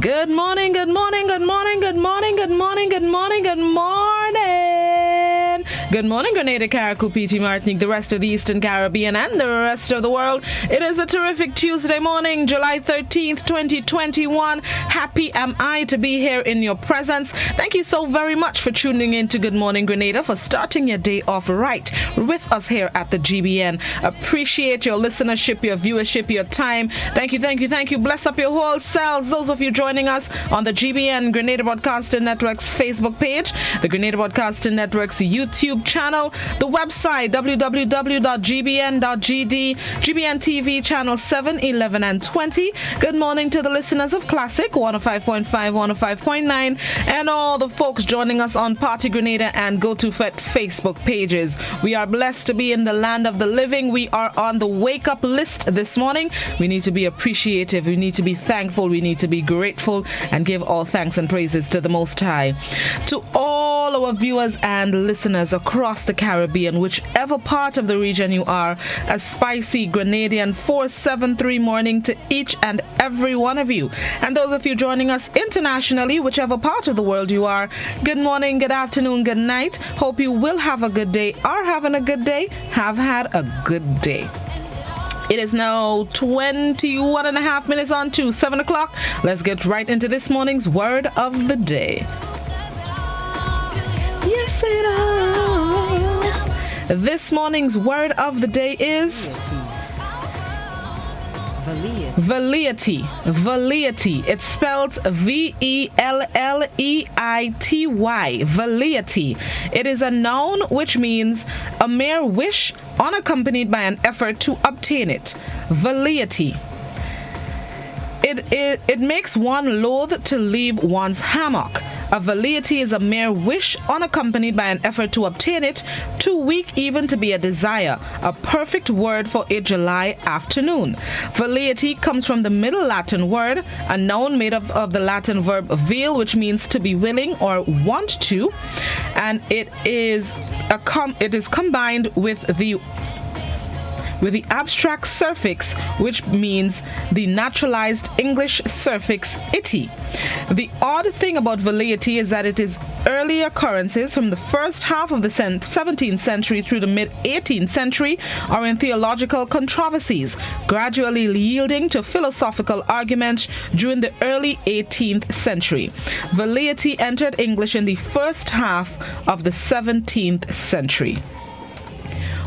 Good morning, good morning, good morning, good morning, good morning, good morning, good morning. Good morning, Grenada, Carriacou, PT, Martinique, the rest of the Eastern Caribbean, and the rest of the world. It is a terrific Tuesday morning, July 13th, 2021. Happy am I to be here in your presence. Thank you so very much for tuning in to Good Morning Grenada, for starting your day off right with us here at the GBN. Appreciate your listenership, your viewership, your time. Thank you, thank you, thank you. Bless up your whole selves. Those of you joining us on the GBN Grenada Broadcasting Network's Facebook page, the Grenada Broadcasting Network's YouTube channel, the website www.gbn.gd, GBN TV channel 7, 11, and 20. Good morning to the listeners of Classic 105.5, 105.9, and all the folks joining us on Party Grenada and Go To Fet Facebook pages. We are blessed to be in the land of the living. We are on the wake up list this morning. We need to be appreciative. We need to be thankful. We need to be grateful and give all thanks and praises to the Most High. To all our viewers and listeners across the Caribbean, whichever part of the region you are, a spicy Grenadian 473 morning to each and every one of you. And those of you joining us internationally, whichever part of the world you are, good morning, good afternoon, good night. Hope you will have a good day, are having a good day, have had a good day. It is now 21 and a half minutes on to 7 o'clock. Let's get right into this morning's word of the day. Yes, it is. This morning's word of the day is Velleity. Velleity. It's spelled Velleity. Velleity. It is a noun which means a mere wish unaccompanied by an effort to obtain it. Velleity. It makes one loath to leave one's hammock. A velleity is a mere wish unaccompanied by an effort to obtain it, too weak even to be a desire, a perfect word for a July afternoon. Velleity comes from the Middle Latin word, a noun made up of the Latin verb vel, which means to be willing or want to, and it is combined with the abstract suffix, which means the naturalized English suffix ity. The odd thing about velleity is that it is early occurrences from the first half of the 17th century through the mid-18th century are in theological controversies, gradually yielding to philosophical arguments during the early 18th century. Velleity entered English in the first half of the 17th century.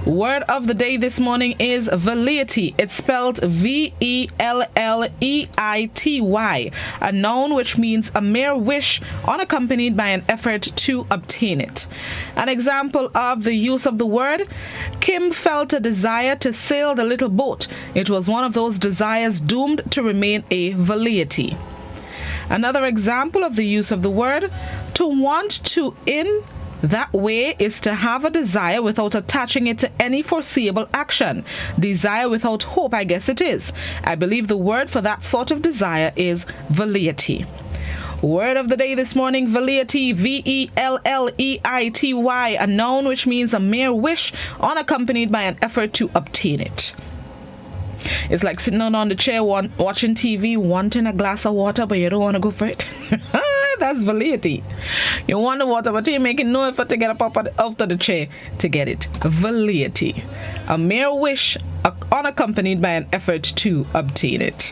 Word of the day this morning is velleity. It's spelled Velleity, a noun which means a mere wish unaccompanied by an effort to obtain it. An example of the use of the word: Kim felt a desire to sail the little boat. It was one of those desires doomed to remain a velleity. Another example of the use of the word: to want to in that way is to have a desire without attaching it to any foreseeable action. Desire without hope, I guess it is. I believe the word for that sort of desire is velleity. Word of the day this morning, velleity, Velleity, a noun which means a mere wish unaccompanied by an effort to obtain it. It's like sitting on the chair watching TV, wanting a glass of water, but you don't want to go for it. That's velleity. You want the water, but you're making no effort to get up out of the chair to get it. Velleity. A mere wish unaccompanied by an effort to obtain it.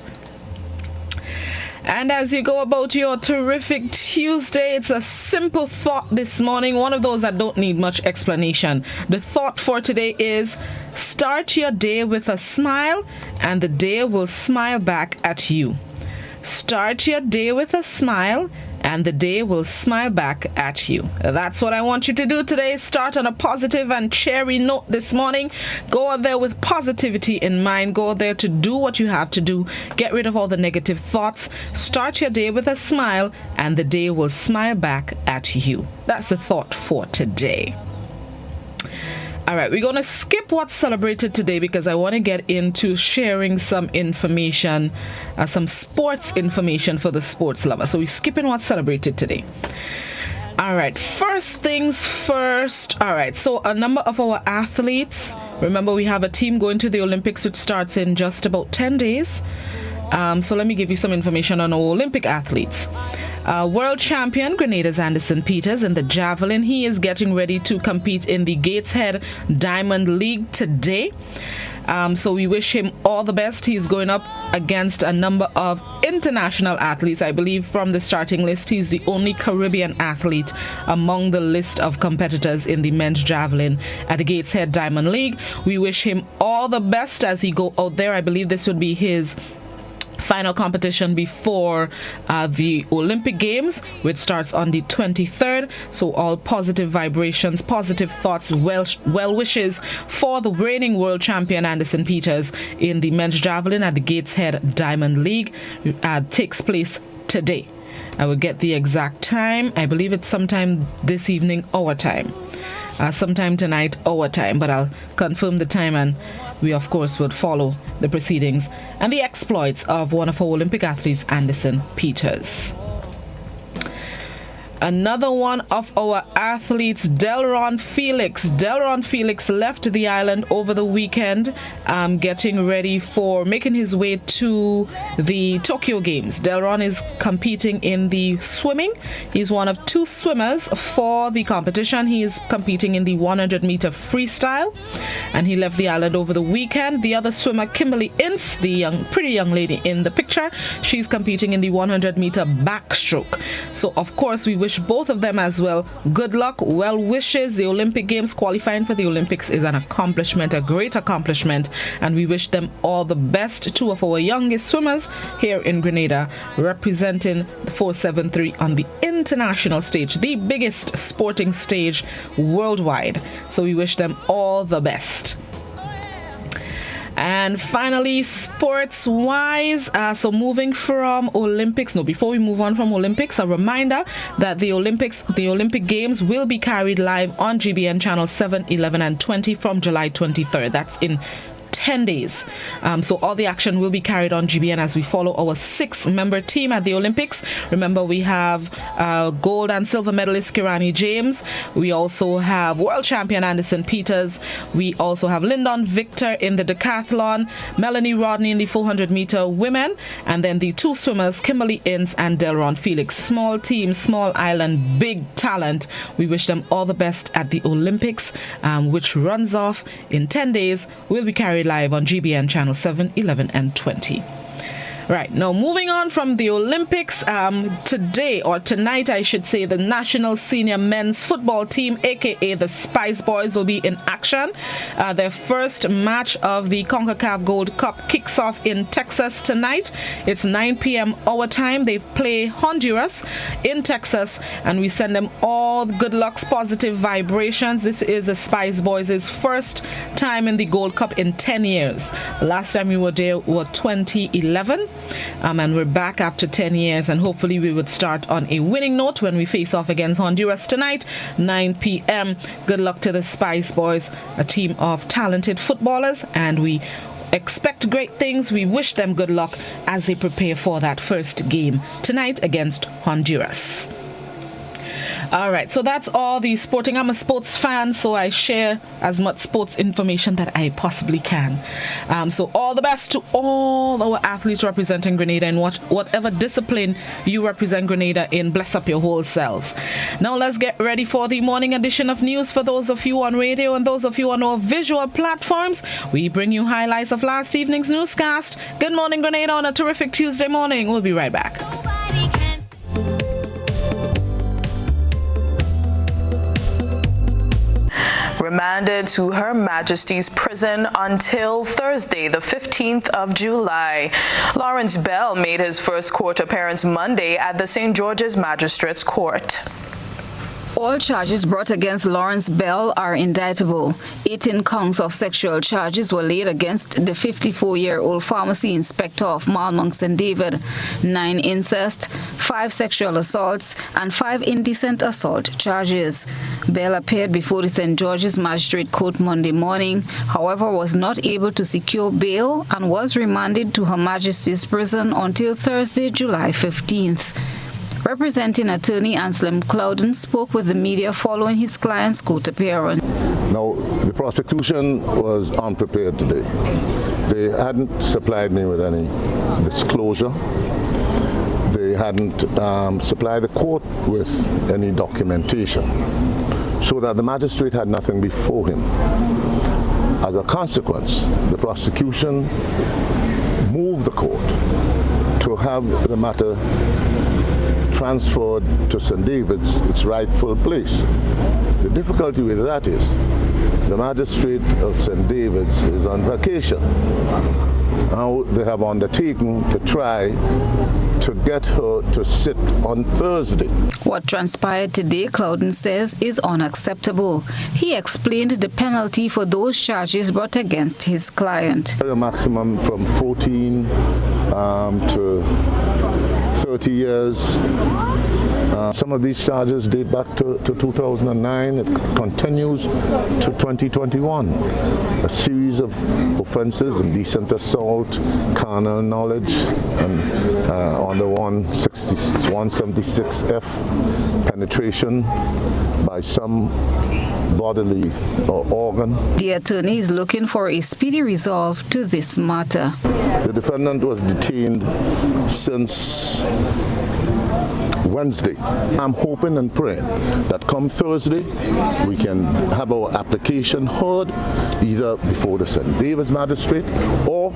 And as you go about your terrific Tuesday, it's a simple thought this morning, one of those that don't need much explanation. The thought for today is: start your day with a smile, and the day will smile back at you. Start your day with a smile, and the day will smile back at you. That's what I want you to do today. Start on a positive and cheery note this morning. Go out there with positivity in mind. Go out there to do what you have to do. Get rid of all the negative thoughts. Start your day with a smile, and the day will smile back at you. That's the thought for today. All right, we're going to skip what's celebrated today because I want to get into sharing some information, some sports information for the sports lover. So we're skipping what's celebrated today. All right, first things first. All right, so a number of our athletes, remember we have a team going to the Olympics which starts in just about 10 days. So let me give you some information on our Olympic athletes. World champion Grenada's Anderson Peters in the javelin. He is getting ready to compete in the Gateshead Diamond League today. So we wish him all the best. He's going up against a number of international athletes. I believe from the starting list, he's the only Caribbean athlete among the list of competitors in the men's javelin at the Gateshead Diamond League. We wish him all the best as he go out there. I believe this would be his final competition before the Olympic Games, which starts on the 23rd. So all positive vibrations, positive thoughts, well wishes for the reigning world champion Anderson Peters in the men's javelin at the Gateshead Diamond League. Takes place today. I will get the exact time. I believe it's sometime this evening, our time. Sometime tonight, our time. But I'll confirm the time, and we of course would follow the proceedings and the exploits of one of our Olympic athletes, Anderson Peters. Another one of our athletes, Delron Felix. Delron Felix left the island over the weekend, getting ready for making his way to the Tokyo Games. Delron is competing in the swimming. He's one of two swimmers for the competition. He is competing in the 100-meter freestyle, and he left the island over the weekend. The other swimmer, Kimberly Ince, the pretty young lady in the picture, she's competing in the 100-meter backstroke. So, of course, we wish both of them as well good luck, well wishes. The Olympic Games, qualifying for the Olympics is an accomplishment, a great accomplishment, and we wish them all the best. Two of our youngest swimmers here in Grenada, representing the 473 on the international stage, the biggest sporting stage worldwide. So we wish them all the best. And finally, sports-wise, so moving from Olympics, before we move on from Olympics, a reminder that the Olympic Games will be carried live on GBN channel 7, 11, and 20 from July 23rd. That's in 10 days. So all the action will be carried on GBN as we follow our 6-member team at the Olympics. Remember, we have gold and silver medalist Kirani James. We also have world champion Anderson Peters. We also have Lyndon Victor in the decathlon, Melanie Rodney in the 400-meter women, and then the two swimmers, Kimberly Ince and Delron Felix. Small team, small island, big talent. We wish them all the best at the Olympics, which runs off in 10 days. Will be carried live on GBN channel 7, 11, and 20. Right, now moving on from the Olympics, today, or tonight I should say, the national senior men's football team, aka the Spice Boys, will be in action. Their first match of the CONCACAF Gold Cup kicks off in Texas tonight. It's 9 p.m. our time. They play Honduras in Texas, and we send them all good luck, positive vibrations. This is the Spice Boys' first time in the Gold Cup in 10 years. The last time we were there was 2011. And we're back after 10 years, and hopefully we would start on a winning note when we face off against Honduras tonight, 9 p.m. Good luck to the Spice Boys, a team of talented footballers, and we expect great things. We wish them good luck as they prepare for that first game tonight against Honduras. All right, so that's all the sporting. I'm a sports fan, so I share as much sports information that I possibly can. So all the best to all our athletes representing Grenada in whatever discipline you represent Grenada in. Bless up your whole selves. Now let's get ready for the morning edition of news. For those of you on radio and those of you on our visual platforms, we bring you highlights of last evening's newscast. Good morning, Grenada, on a terrific Tuesday morning. We'll be right back. Remanded to Her Majesty's prison until Thursday, the 15th of July. Lawrence Bell made his first court appearance Monday at the St. George's Magistrates Court. All charges brought against Lawrence Bell are indictable. 18 counts of sexual charges were laid against the 54-year-old pharmacy inspector of Malmonk St. David, 9 incest, 5 sexual assaults, and 5 indecent assault charges. Bell appeared before the St. George's Magistrate Court Monday morning, however was not able to secure bail and was remanded to Her Majesty's prison until Thursday, July 15th. Representing attorney Anselm Clouden spoke with the media following his client's court appearance. Now, the prosecution was unprepared today. They hadn't supplied me with any disclosure. They hadn't supplied the court with any documentation, so that the magistrate had nothing before him. As a consequence, the prosecution moved the court to have the matter transferred to St. David's, its rightful place. The difficulty with that is the magistrate of St. David's is on vacation. Now they have undertaken to try to get her to sit on Thursday. What transpired today, Clouden says, is unacceptable. He explained the penalty for those charges brought against his client. A maximum from 14 to 30 years. Some of these charges date back to 2009. It continues to 2021. A series of offenses: indecent assault, carnal knowledge, and under 176F, penetration by some bodily organ. The attorney is looking for a speedy resolve to this matter. The defendant was detained since Wednesday. I'm hoping and praying that come Thursday we can have our application heard either before the St. David's magistrate or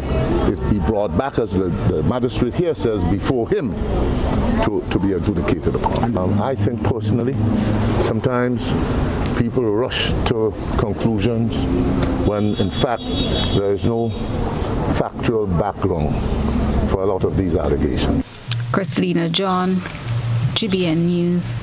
it be brought back, as the magistrate here says, before him to be adjudicated upon. I think personally sometimes people rush to conclusions when in fact there is no factual background for a lot of these allegations. Christina John, GBN News.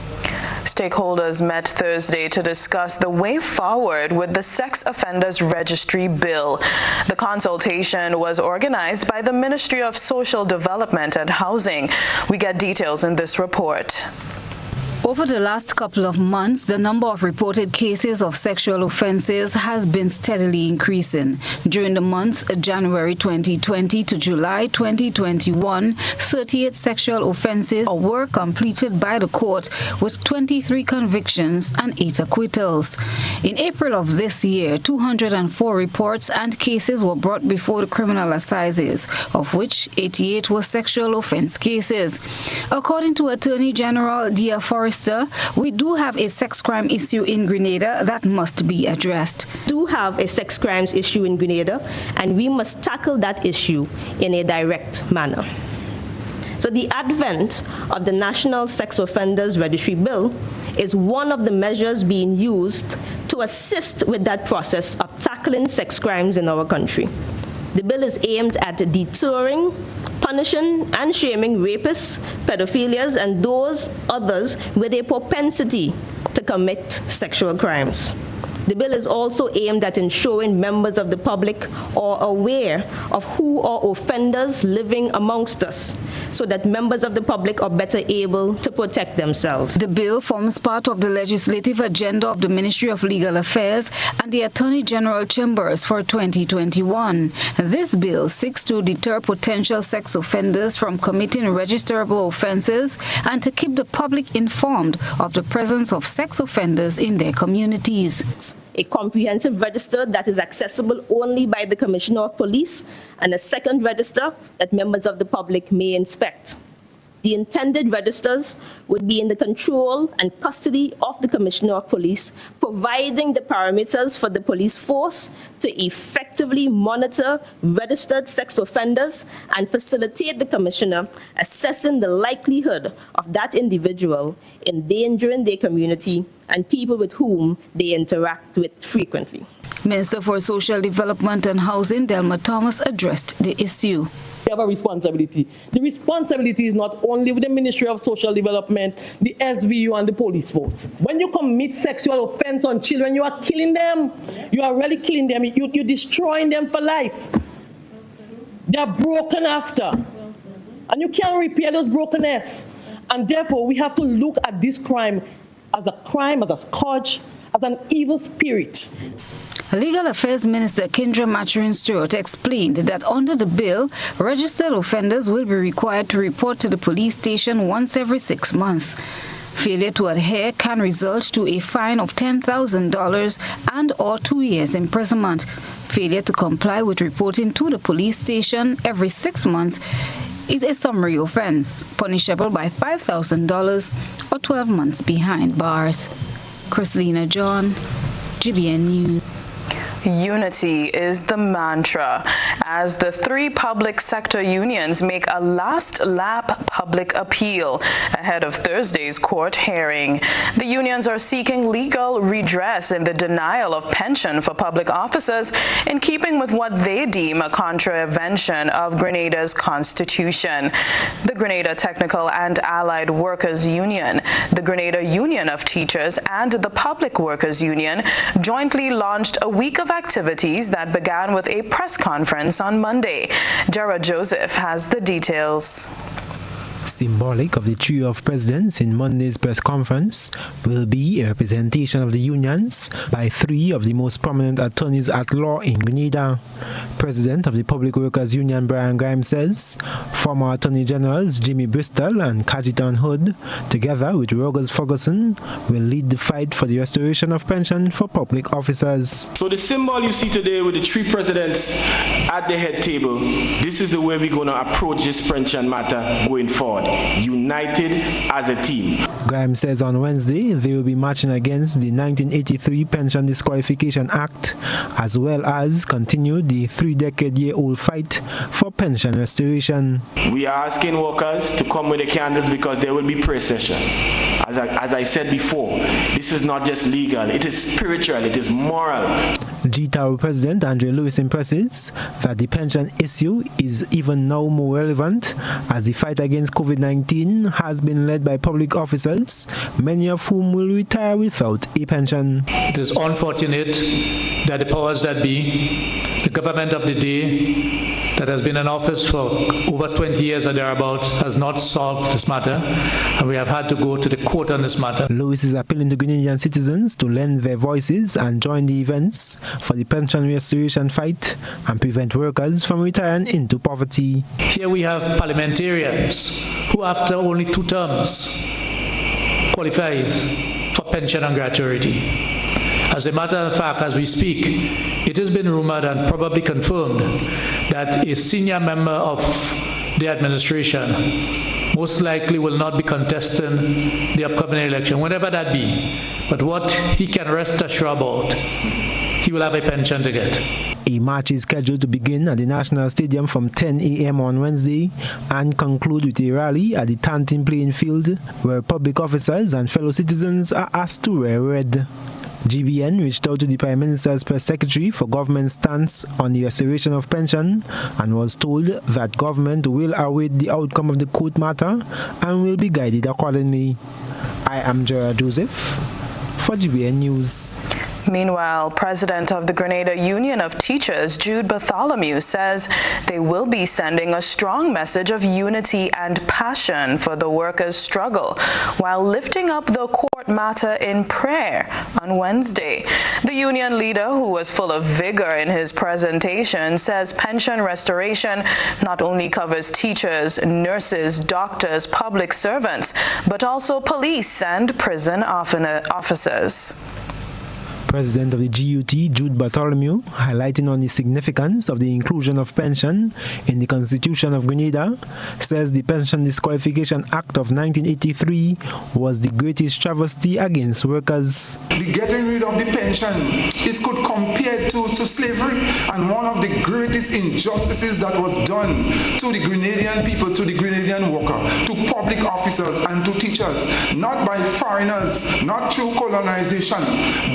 Stakeholders met Thursday to discuss the way forward with the Sex Offenders Registry Bill. The consultation was organized by the Ministry of Social Development and Housing. We get details in this report. Over the last couple of months, the number of reported cases of sexual offenses has been steadily increasing. During the months January 2020 to July 2021, 38 sexual offenses were completed by the court, with 23 convictions and 8 acquittals. In April of this year, 204 reports and cases were brought before the criminal assizes, of which 88 were sexual offense cases. According to Attorney General Dia Forrester, we do have a sex crime issue in Grenada that must be addressed. We do have a sex crimes issue in Grenada, and we must tackle that issue in a direct manner. So the advent of the National Sex Offenders Registry Bill is one of the measures being used to assist with that process of tackling sex crimes in our country. The bill is aimed at deterring, punishing, and shaming rapists, pedophilias, and those others with a propensity to commit sexual crimes. The bill is also aimed at ensuring members of the public are aware of who are offenders living amongst us, so that members of the public are better able to protect themselves. The bill forms part of the legislative agenda of the Ministry of Legal Affairs and the Attorney General Chambers for 2021. This bill seeks to deter potential sex offenders from committing registerable offenses and to keep the public informed of the presence of sex offenders in their communities. A comprehensive register that is accessible only by the Commissioner of Police, and a second register that members of the public may inspect. The intended registers would be in the control and custody of the Commissioner of Police, providing the parameters for the police force to effectively monitor registered sex offenders and facilitate the Commissioner assessing the likelihood of that individual endangering their community and people with whom they interact with frequently. Minister for Social Development and Housing, Delma Thomas, addressed the issue. We have a responsibility. The responsibility is not only with the Ministry of Social Development, the SVU, and the police force. When you commit sexual offense on children, you are killing them. You are really killing them. You're destroying them for life. They are broken after. And you can't repair those brokenness. And therefore, we have to look at this crime, as a scourge, as an evil spirit. Legal Affairs Minister Kendra Maturin Stewart explained that under the bill, registered offenders will be required to report to the police station once every 6 months. Failure to adhere can result to a fine of $10,000 and/or 2 years imprisonment. Failure to comply with reporting to the police station every 6 months is a summary offense, punishable by $5,000 or 12 months behind bars. Christina John, GBN News. Unity is the mantra as the 3 public sector unions make a last-lap public appeal ahead of Thursday's court hearing. The unions are seeking legal redress in the denial of pension for public officers in keeping with what they deem a contravention of Grenada's constitution. The Grenada Technical and Allied Workers Union, the Grenada Union of Teachers, and the Public Workers Union jointly launched a week of activities that began with a press conference on Monday. Jara Joseph has the details. Symbolic of the trio of presidents in Monday's press conference will be a representation of the unions by 3 of the most prominent attorneys at law in Grenada. President of the Public Workers Union Brian Grimes says former Attorney Generals Jimmy Bristol and Kajitan Hood, together with Rogers Ferguson, will lead the fight for the restoration of pension for public officers. So the symbol you see today with the 3 presidents at the head table, this is the way we're going to approach this pension matter going forward. United as a team. Grimes says on Wednesday they will be marching against the 1983 Pension Disqualification Act, as well as continue the 3-decade-year-old fight for pension restoration. We are asking workers to come with the candles because there will be prayer sessions. As I said before, this is not just legal, it is spiritual, it is moral. GTAO President Andre Lewis impresses that the pension issue is even now more relevant as the fight against COVID-19 has been led by public officers, many of whom will retire without a pension. It is unfortunate that the powers that be, the government of the day that has been in office for over 20 years or thereabouts, has not solved this matter, and we have had to go to the court on this matter. Lewis is appealing to Grenadian citizens to lend their voices and join the events for the pension restoration fight and prevent workers from retiring into poverty. Here we have parliamentarians who, after only 2 terms, qualifies for pension and gratuity. As a matter of fact, as we speak, it has been rumored and probably confirmed that a senior member of the administration most likely will not be contesting the upcoming election, whenever that be. But what he can rest assured about, he will have a pension to get. A march is scheduled to begin at the National Stadium from 10 a.m. on Wednesday and conclude with a rally at the Tantin playing field, where public officers and fellow citizens are asked to wear red. GBN reached out to the Prime Minister's press secretary for government's stance on the restoration of pension and was told that government will await the outcome of the court matter and will be guided accordingly. I am Jara Joseph for GBN News. Meanwhile, President of the Grenada Union of Teachers, Jude Bartholomew, says they will be sending a strong message of unity and passion for the workers' struggle while lifting up the court matter in prayer on Wednesday. The union leader, who was full of vigor in his presentation, says pension restoration not only covers teachers, nurses, doctors, public servants, but also police and prison officers. President of the GUT, Jude Bartholomew, highlighting on the significance of the inclusion of pension in the Constitution of Grenada, says the Pension Disqualification Act of 1983 was the greatest travesty against workers. The getting rid of the pension is could compare to slavery, and one of the greatest injustices that was done to the Grenadian people, to the Grenadian worker, to public officers and to teachers, not by foreigners, not through colonization,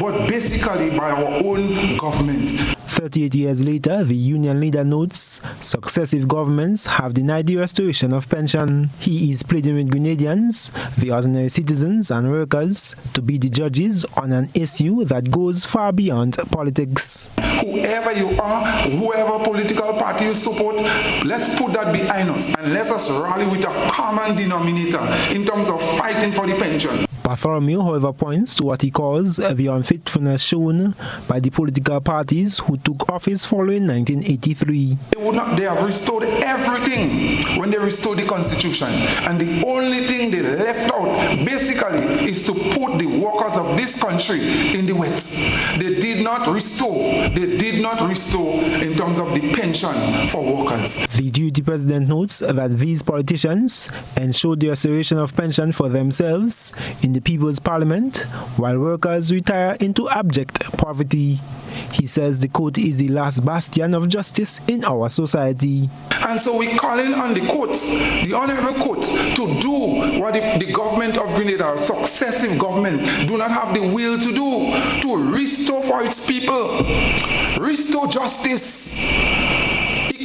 but basically by our own government. 38 years later, the union leader notes successive governments have denied the restoration of pension. He is pleading with Grenadians, the ordinary citizens and workers, to be the judges on an issue that goes far beyond politics. Whoever you are, whoever political party you support, let's put that behind us and let us rally with a common denominator in terms of fighting for the pension. Bartholomew, however, points to what he calls the unfaithfulness shown by the political parties who took office following 1983. They have restored everything when they restored the Constitution, and the only thing they left out basically is to put the workers of this country in the wet. They did not restore in terms of the pension for workers. The Deputy President notes that these politicians ensured the restoration of pension for themselves in the People's Parliament, while workers retire into abject poverty. He says the court is the last bastion of justice in our society. And so we're calling on the court, the Honorable Court, to do what the government of Grenada, successive government, do not have the will to do, to restore for its people, restore justice,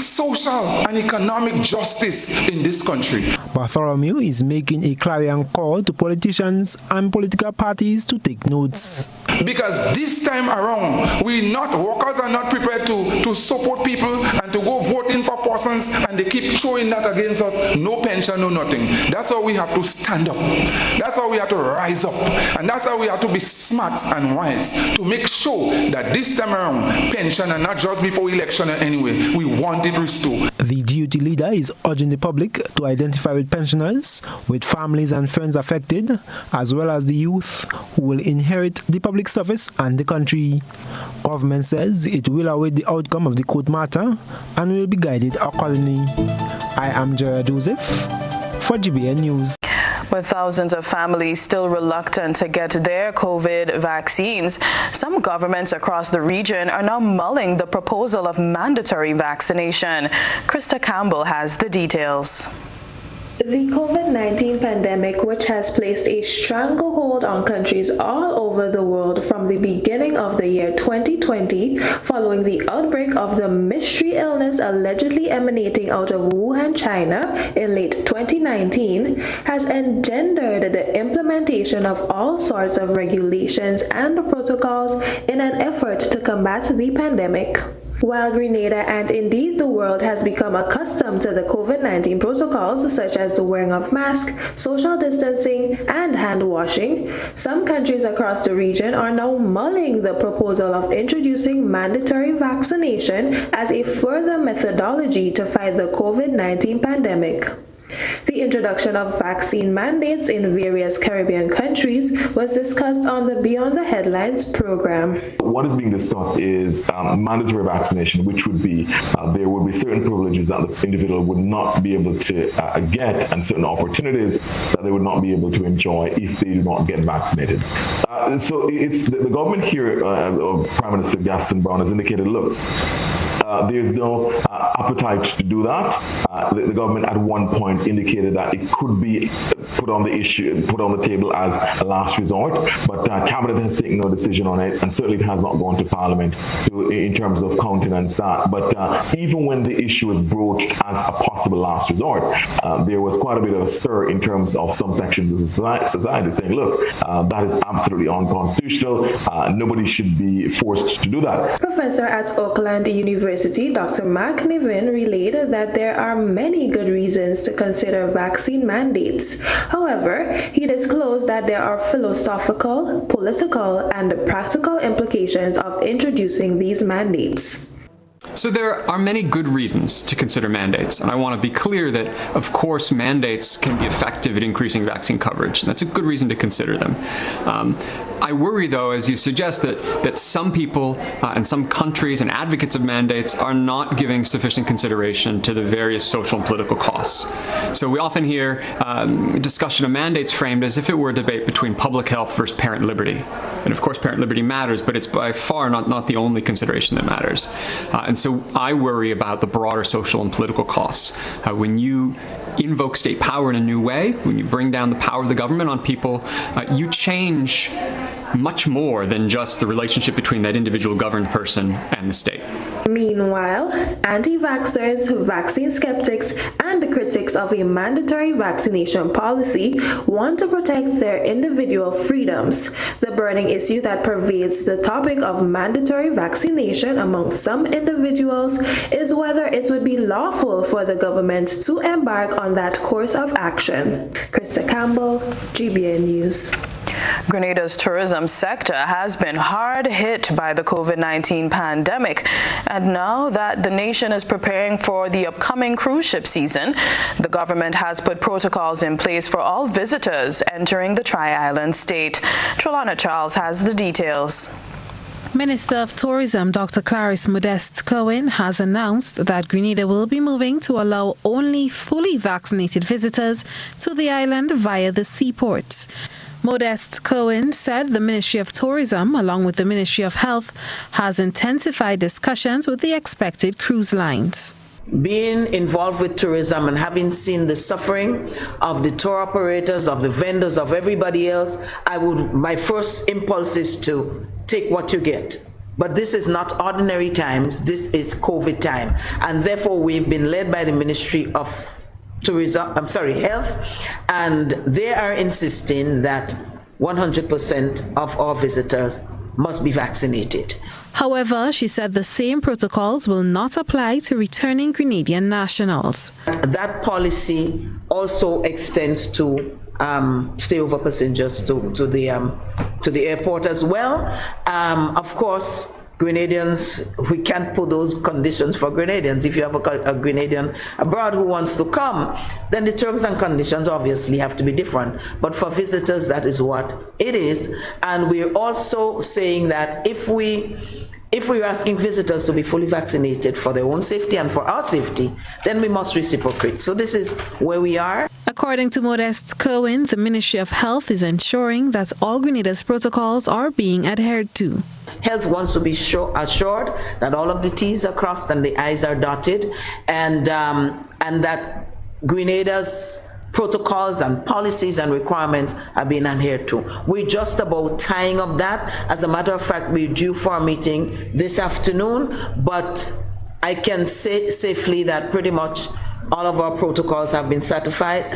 social and economic justice in this country. Bartholomew is making a clarion call to politicians and political parties to take notes. Because this time around, workers are not prepared to support people and to go voting for persons, and they keep throwing that against us. No pension, no nothing. That's how we have to stand up. That's how we have to rise up. And that's how we have to be smart and wise to make sure that this time around, pension, and not just before election anyway, we want it restored. The duty leader is urging the public to identify with pensioners, with families and friends affected, as well as the youth who will inherit the public service and the country. Government says it will await the outcome of the court matter and will be guided accordingly. I am Gerard Joseph for GBN News. With thousands of families still reluctant to get their COVID vaccines, some governments across the region are now mulling the proposal of mandatory vaccination. Krista Campbell has the details. The COVID-19 pandemic, which has placed a stranglehold on countries all over the world from the beginning of the year 2020, following the outbreak of the mystery illness allegedly emanating out of Wuhan, China in late 2019, has engendered the implementation of all sorts of regulations and protocols in an effort to combat the pandemic. While Grenada and indeed the world has become accustomed to the COVID-19 protocols such as the wearing of masks, social distancing, and hand washing, some countries across the region are now mulling the proposal of introducing mandatory vaccination as a further methodology to fight the COVID-19 pandemic. The introduction of vaccine mandates in various Caribbean countries was discussed on the Beyond the Headlines program. What is being discussed is mandatory vaccination, which would be there would be certain privileges that the individual would not be able to get, and certain opportunities that they would not be able to enjoy if they do not get vaccinated. So it's the government here, Prime Minister Gaston Brown has indicated, look, there's no appetite to do that. The government at one point indicated that it could be put on the table as a last resort, but Cabinet has taken no decision on it, and certainly it has not gone to Parliament in terms of countenance that. But even when the issue was broached as a possible last resort, there was quite a bit of a stir in terms of some sections of society saying, look, that is absolutely unconstitutional. Nobody should be forced to do that. Professor at Auckland University, Dr. Mark Niven, related that there are many good reasons to consider vaccine mandates. However, he disclosed that there are philosophical, political, and practical implications of introducing these mandates. So there are many good reasons to consider mandates, and I want to be clear that, of course, mandates can be effective at increasing vaccine coverage, and that's a good reason to consider them. I worry, though, as you suggest, that some people and some countries and advocates of mandates are not giving sufficient consideration to the various social and political costs. So we often hear discussion of mandates framed as if it were a debate between public health versus parent liberty. And of course, parent liberty matters, but it's by far not the only consideration that matters. And so I worry about the broader social and political costs. When you invoke state power in a new way, when you bring down the power of the government on people, you change much more than just the relationship between that individual governed person and the state. Meanwhile, anti-vaxxers, vaccine skeptics, and the critics of a mandatory vaccination policy want to protect their individual freedoms. The burning issue that pervades the topic of mandatory vaccination among some individuals is whether it would be lawful for the government to embark on that course of action. Krista Campbell, GBN News. Grenada's tourism sector has been hard hit by the COVID-19 pandemic, and now that the nation is preparing for the upcoming cruise ship season, the government has put protocols in place for all visitors entering the Tri-Island state. Trelana Charles has the details. Minister of Tourism Dr. Clarice Modeste Cohen has announced that Grenada will be moving to allow only fully vaccinated visitors to the island via the seaports. Modeste Cohen said the Ministry of Tourism, along with the Ministry of Health, has intensified discussions with the expected cruise lines. Being involved with tourism and having seen the suffering of the tour operators, of the vendors, of everybody else, my first impulse is to take what you get. But this is not ordinary times, this is COVID time. And therefore we've been led by the Ministry of Health, and they are insisting that 100% of our visitors must be vaccinated. However, she said the same protocols will not apply to returning Grenadian nationals. That policy also extends to stayover passengers to the airport as well. Of course, Grenadians, we can't put those conditions for Grenadians. If you have a Grenadian abroad who wants to come, then the terms and conditions obviously have to be different. But for visitors, that is what it is. And we're also saying that if we're asking visitors to be fully vaccinated for their own safety and for our safety, then we must reciprocate. So this is where we are. According to Modeste Cohen, the Ministry of Health is ensuring that all Grenada's protocols are being adhered to. Health wants to be assured that all of the T's are crossed and the I's are dotted, and that Grenada's protocols and policies and requirements are being adhered to. We're just about tying up that. As a matter of fact, we're due for a meeting this afternoon, but I can say safely that pretty much all of our protocols have been satisfied,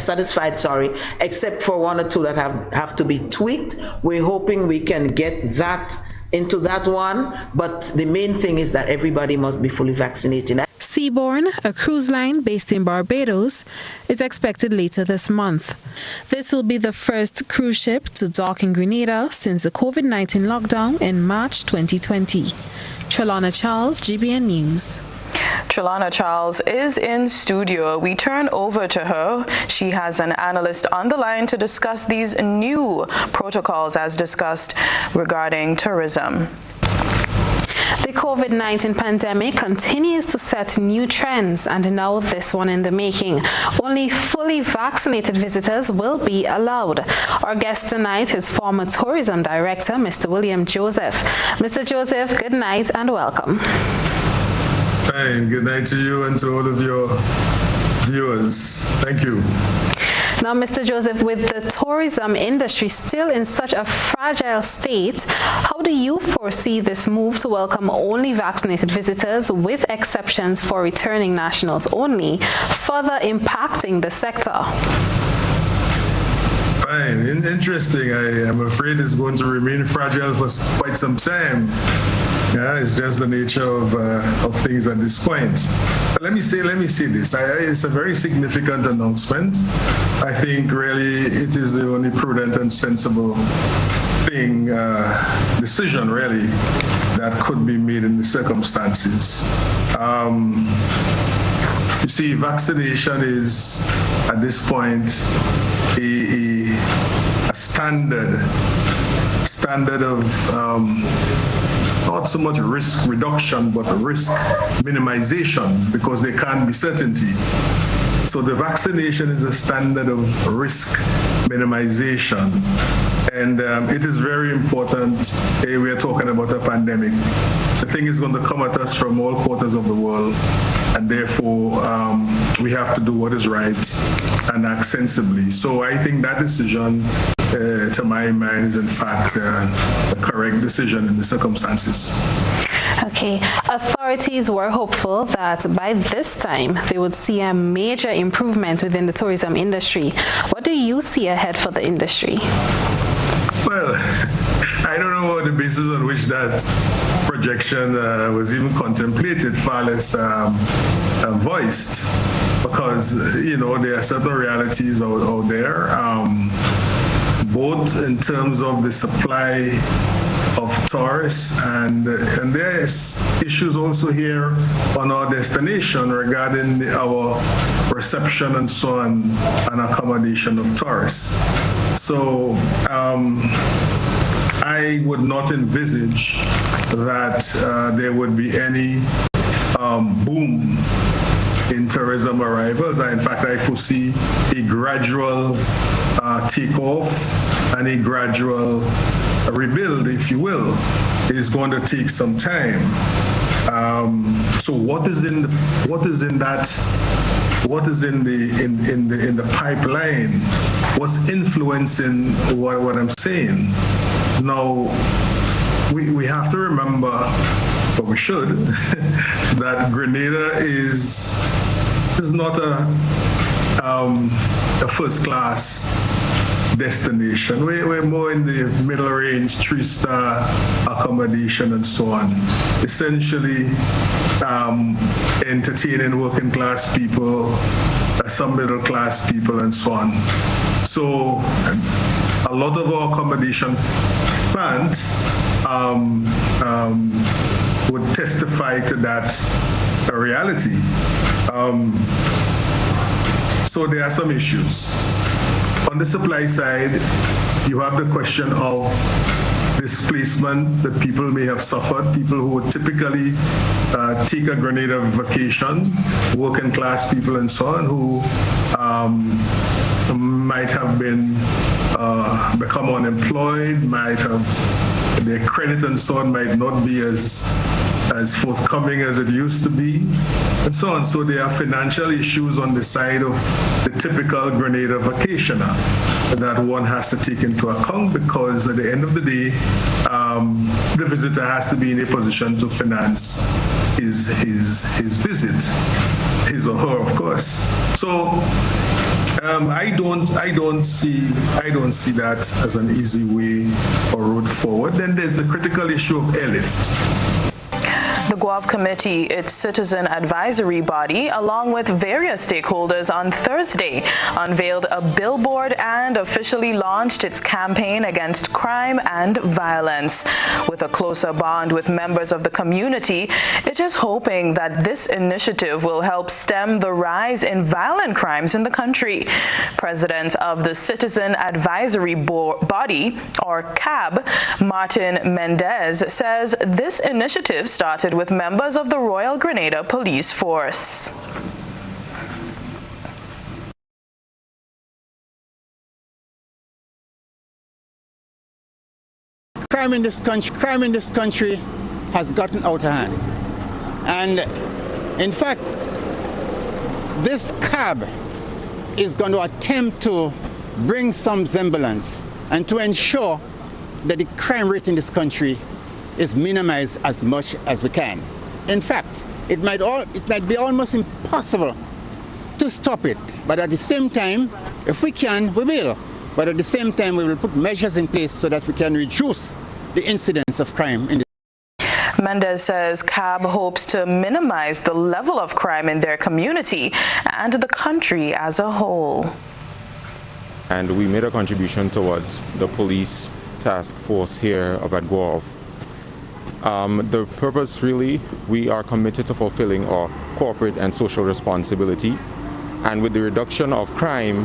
except for one or two that have to be tweaked. We're hoping we can get that into that one, but the main thing is that everybody must be fully vaccinated. Seabourn, a cruise line based in Barbados, is expected later this month. This will be the first cruise ship to dock in Grenada since the COVID-19 lockdown in March 2020. Trelana Charles, GBN News. Trelana Charles is in studio. We turn over to her. She has an analyst on the line to discuss these new protocols as discussed regarding tourism. The COVID-19 pandemic continues to set new trends, and now this one in the making. Only fully vaccinated visitors will be allowed. Our guest tonight is former tourism director, Mr. William Joseph. Mr. Joseph, good night and welcome. Hi, good night to you and to all of your viewers. Thank you. Now, Mr. Joseph, with the tourism industry still in such a fragile state, how do you foresee this move to welcome only vaccinated visitors, with exceptions for returning nationals only, further impacting the sector? Fine, interesting. I am afraid it's going to remain fragile for quite some time. Yeah, it's just the nature of things at this point. But let me say this. It's a very significant announcement. I think really it is the only prudent and sensible decision really that could be made in the circumstances. You see, vaccination is at this point a standard of not so much risk reduction, but risk minimization, because there can't be certainty. So the vaccination is a standard of risk minimization. And it is very important. We are talking about a pandemic. The thing is going to come at us from all quarters of the world. And therefore, we have to do what is right and act sensibly. So I think that decision, to my mind, is in fact the correct decision in the circumstances. Okay. Authorities were hopeful that by this time they would see a major improvement within the tourism industry. What do you see ahead for the industry? Well, I don't know what the basis on which that projection was even contemplated, far less voiced, because, there are certain realities out there. both in terms of the supply of tourists, and there is issues also here on our destination regarding our reception and so on, and accommodation of tourists. So I would not envisage that there would be any boom in tourism arrivals. In fact, I foresee a gradual takeoff and a gradual rebuild, if you will. It is going to take some time. So what is in the pipeline? What's influencing what I'm saying? Now, we have to remember, but we should, that Grenada is not a first-class destination. We're more in the middle range, 3-star accommodation and so on. Essentially, entertaining working class people, some middle class people and so on. So a lot of our accommodation plans would testify to that reality. So there are some issues. On the supply side, you have the question of displacement that people may have suffered, people who would typically take a Grenada vacation, working class people and so on, who might have become unemployed, might have their credit and so on might not be as forthcoming as it used to be, and so on. So there are financial issues on the side of the typical Grenada vacationer that one has to take into account, because at the end of the day, the visitor has to be in a position to finance his visit, his or her, of course. So I don't see that as an easy way or road forward. Then there's the critical issue of airlift. The GWAV Committee, its citizen advisory body, along with various stakeholders on Thursday, unveiled a billboard and officially launched its campaign against crime and violence. With a closer bond with members of the community, it is hoping that this initiative will help stem the rise in violent crimes in the country. President of the Citizen Advisory Body, or CAB, Martin Mendez, says this initiative started with members of the Royal Grenada Police Force. Crime in this country has gotten out of hand. And in fact, this CAB is going to attempt to bring some semblance and to ensure that the crime rate in this country is minimized as much as we can. In fact, it might be almost impossible to stop it, but at the same time, if we can, we will. But at the same time, we will put measures in place so that we can reduce the incidence of crime in this. Mendez says CAB hopes to minimize the level of crime in their community and the country as a whole. And we made a contribution towards the police task force here up at GWAV. The purpose, really, we are committed to fulfilling our corporate and social responsibility. And with the reduction of crime,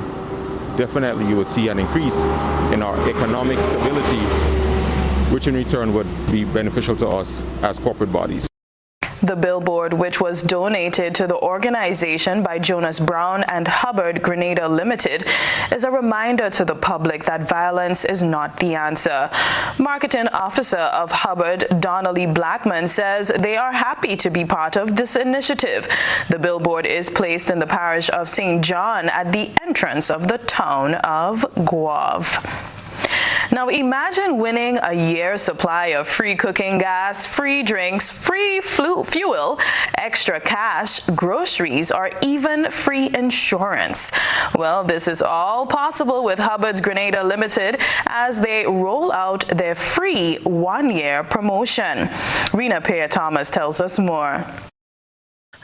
definitely you would see an increase in our economic stability, which in return would be beneficial to us as corporate bodies. The billboard, which was donated to the organization by Jonas Brown and Hubbard Grenada Limited, is a reminder to the public that violence is not the answer. Marketing officer of Hubbard, Donnelly Blackman, says they are happy to be part of this initiative. The billboard is placed in the parish of St. John at the entrance of the town of GWAV. Now imagine winning a year's supply of free cooking gas, free drinks, free fuel, extra cash, groceries, or even free insurance. Well, this is all possible with Hubbard's Grenada Limited as they roll out their free one-year promotion. Rena Pear Thomas tells us more.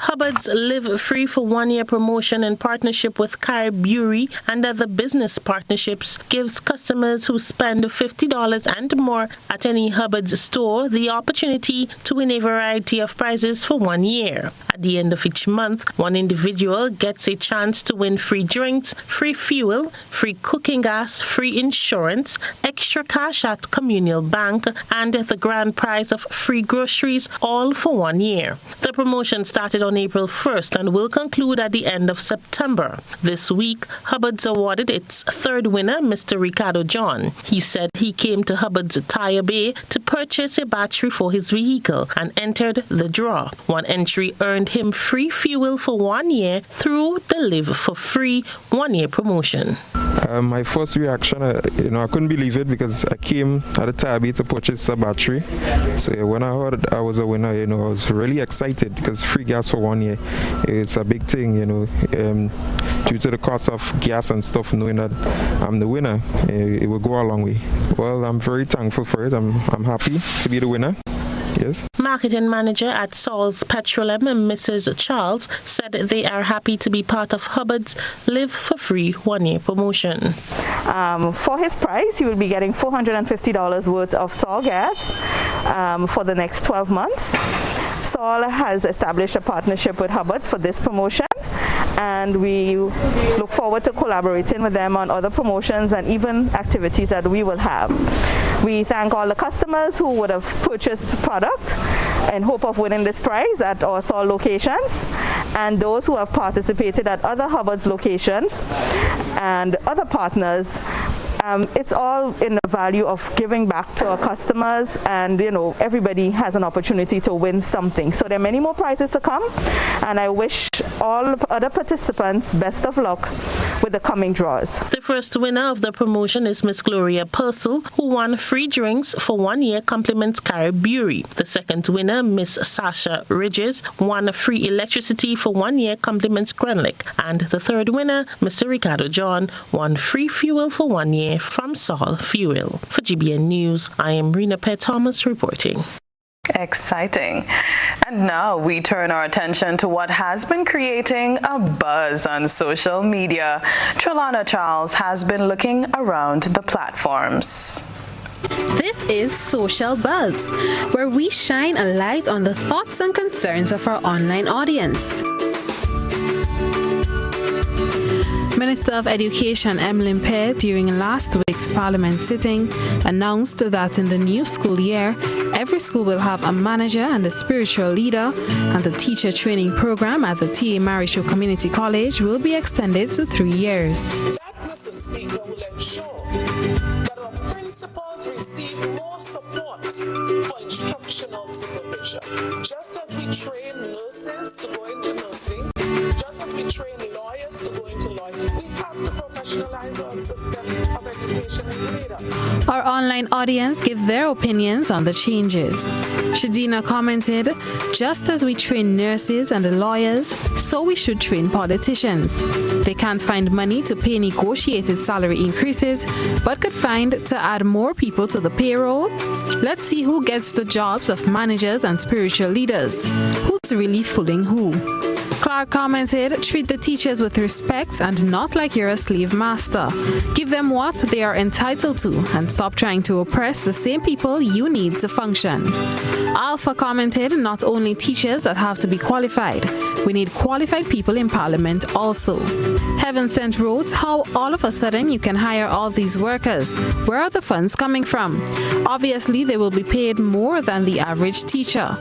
Hubbard's Live Free for 1 year promotion in partnership with Caribbery and other business partnerships gives customers who spend $50 and more at any Hubbard's store the opportunity to win a variety of prizes for 1 year. At the end of each month, one individual gets a chance to win free drinks, free fuel, free cooking gas, free insurance, extra cash at Communal Bank, and the grand prize of free groceries, all for 1 year. The promotion started on April 1st and will conclude at the end of September. This week, Hubbard's awarded its third winner, Mr. Ricardo John. He said he came to Hubbard's Tire Bay to purchase a battery for his vehicle and entered the draw. One entry earned him free fuel for 1 year through the Live for Free 1 year promotion. My first reaction, I couldn't believe it because I came at the Tire Bay to purchase a battery. So when I heard I was a winner, I was really excited because free gas for 1 year, it's a big thing, due to the cost of gas and stuff, knowing that I'm the winner, it will go a long way. Well, I'm very thankful for it. I'm happy to be the winner. Yes. Marketing manager at Saul's Petroleum, Mrs. Charles, said they are happy to be part of Hubbard's Live for Free 1 year promotion. For his price, he will be getting $450 worth of Saul gas for the next 12 months. Saul has established a partnership with Hubbard's for this promotion, and we look forward to collaborating with them on other promotions and even activities that we will have. We thank all the customers who would have purchased product in hope of winning this prize at our Saul locations, and those who have participated at other Hubbard's locations and other partners. It's all in the value of giving back to our customers, and everybody has an opportunity to win something. So there are many more prizes to come, and I wish all other participants best of luck with the coming draws. The first winner of the promotion is Miss Gloria Purcell, who won free drinks for 1 year, compliments Caribbery. The second winner, Miss Sasha Ridges, won free electricity for 1 year, compliments Grenlick. And the third winner, Mr. Ricardo John, won free fuel for 1 year from Saul Fuel. For GBN News, I am Rena Thomas reporting. Exciting. And now we turn our attention to what has been creating a buzz on social media. Trelana Charles has been looking around the platforms. This is Social Buzz, where we shine a light on the thoughts and concerns of our online audience. Minister of Education Emmeline Pear, during last week's Parliament sitting, announced that in the new school year, every school will have a manager and a spiritual leader, and the teacher training program at the T.A. Marisho Community College will be extended to 3 years. That, Mr. Speaker, will ensure that our principals receive more support for instructional supervision. Just as we train nurses to go into nursing, just as we train lawyers to go into law, we have to professionalize our system of education in Grenada. Our online audience give their opinions on the changes. Shadina commented, just as we train nurses and lawyers, so we should train politicians. They can't find money to pay negotiated salary increases, but could find to add more people to the payroll. Let's see who gets the jobs of managers and spiritual leaders. Who's really fooling who? Clark commented, treat the teachers with respect and not like you're a slave master. Give them what they are entitled to and stop trying to oppress the same people you need to function. Alpha commented, not only teachers that have to be qualified. We need qualified people in Parliament also. Heaven Sent wrote, how all of a sudden you can hire all these workers. Where are the funds coming from? Obviously, they will be paid more than the average teacher.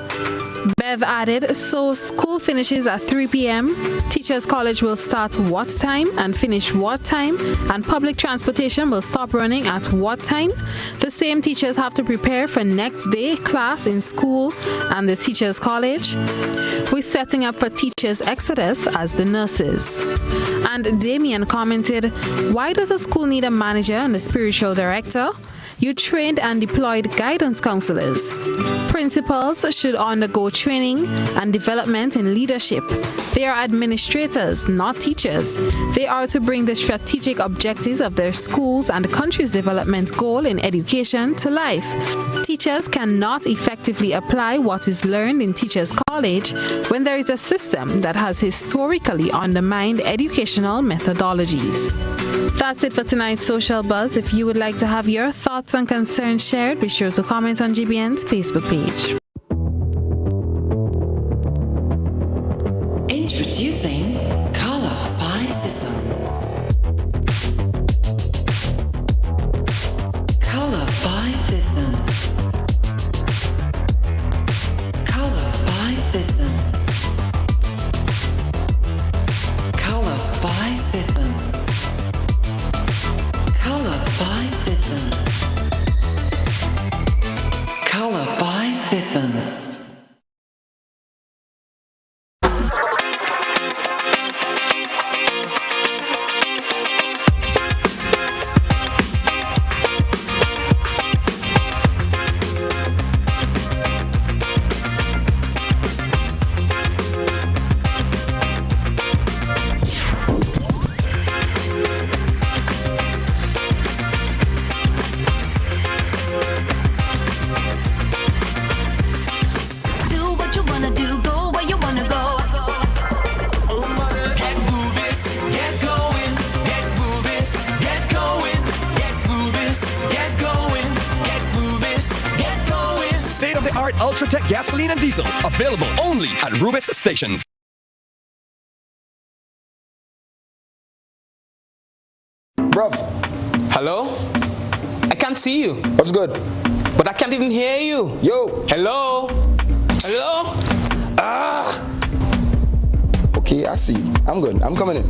Bev added, so school finishes at 3 p.m., Teachers College will start what time and finish what time, and public transportation will stop running at what time? The same teachers have to prepare for next day class in school and the Teachers College. We're setting up for teachers' exodus as the nurses. And Damien commented, why does a school need a manager and a spiritual director? you trained and deployed guidance counselors. Principals should undergo training and development in leadership. They are administrators, not teachers. They are to bring the strategic objectives of their schools and the country's development goal in education to life. Teachers cannot effectively apply what is learned in Teachers College when there is a system that has historically undermined educational methodologies. That's it for tonight's Social Buzz. If you would like to have your thoughts and concerns shared, be sure to comment on GBN's Facebook page. Introducing Color by Sissons. Color by Sissons. Color by Sissons. Color by Sissons. Color by Sissons. Color by Sissons. Ultratech gasoline and diesel, available only at Rubis stations. Bruv. Hello? I can't see you. What's good? But I can't even hear you. Yo. Hello? Hello? Okay, I see you. I'm good. I'm coming in.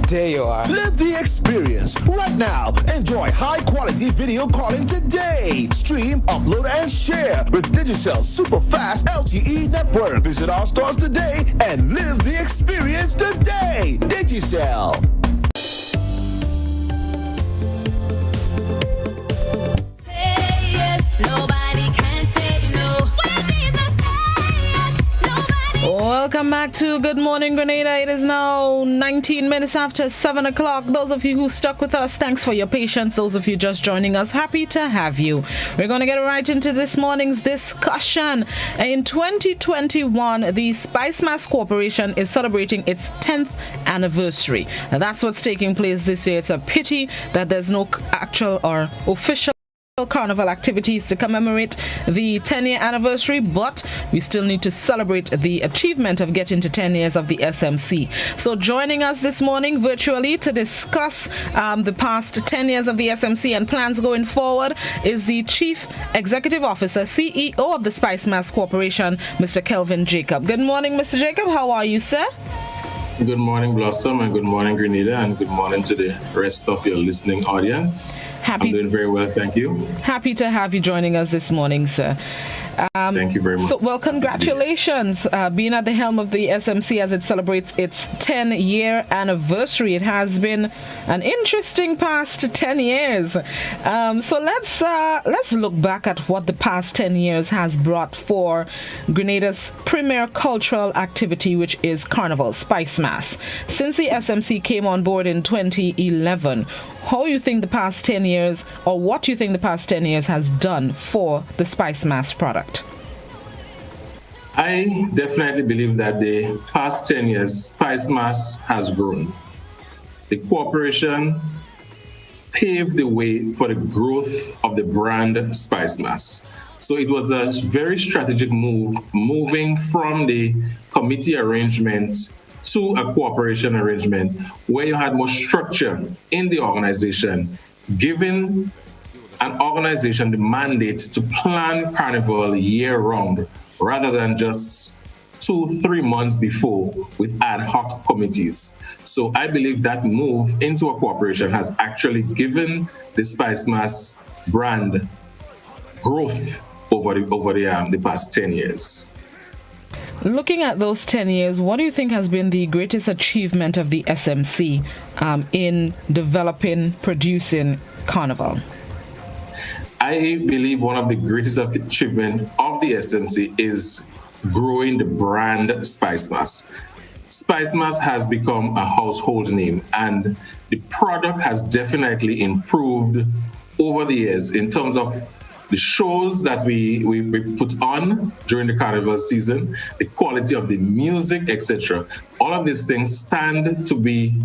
There you are. Live the experience right now. Enjoy high-quality video calling today. Stream, upload, and share with Digicel super fast LTE network. Visit our stores today and live the experience today. Digicel. Welcome back to Good Morning Grenada. It is now 19 minutes after 7 o'clock. Those of you who stuck with us, thanks for your patience. Those of you just joining us, happy to have you. We're going to get right into this morning's discussion. In 2021, the Mas Corporation is celebrating its 10th anniversary. Now, that's what's taking place this year. It's a pity that there's no actual or official carnival activities to commemorate the 10-year anniversary, but we still need to celebrate the achievement of getting to 10 years of the SMC. So joining us this morning virtually to discuss the past 10 years of the SMC and plans going forward is the Chief Executive Officer, CEO of the Mas Corporation, Mr. Kelvin Jacob. Good morning, Mr. Jacob. How are you, sir? Good morning, Blossom, and good morning, Grenada, and good morning to the rest of your listening audience. I'm doing very well, thank you. Happy to have you joining us this morning, sir. Thank you very much. So, well, congratulations being at the helm of the SMC as it celebrates its 10-year anniversary. It has been an interesting past 10 years. So let's look back at what the past 10 years has brought for Grenada's premier cultural activity, which is Carnival, Mas. Since the SMC came on board in 2011, how you think the past 10 years, or what you think the past 10 years has done for the Mas product? I definitely believe that the past 10 years, Mas has grown. The corporation paved the way for the growth of the brand Mas. So it was a very strategic move, moving from the committee arrangement to a cooperation arrangement where you had more structure in the organization, giving an organization the mandate to plan Carnival year-round rather than just 2-3 months before with ad hoc committees. So I believe that move into a cooperation has actually given the Mas brand growth over the past 10 years. Looking at those 10 years, what do you think has been the greatest achievement of the SMC in developing, producing Carnival? I believe one of the greatest achievements of the SMC is growing the brand Spice Mas. Spice Mas has become a household name, and the product has definitely improved over the years in terms of the shows that we put on during the carnival season, the quality of the music, etc. All of these things stand to be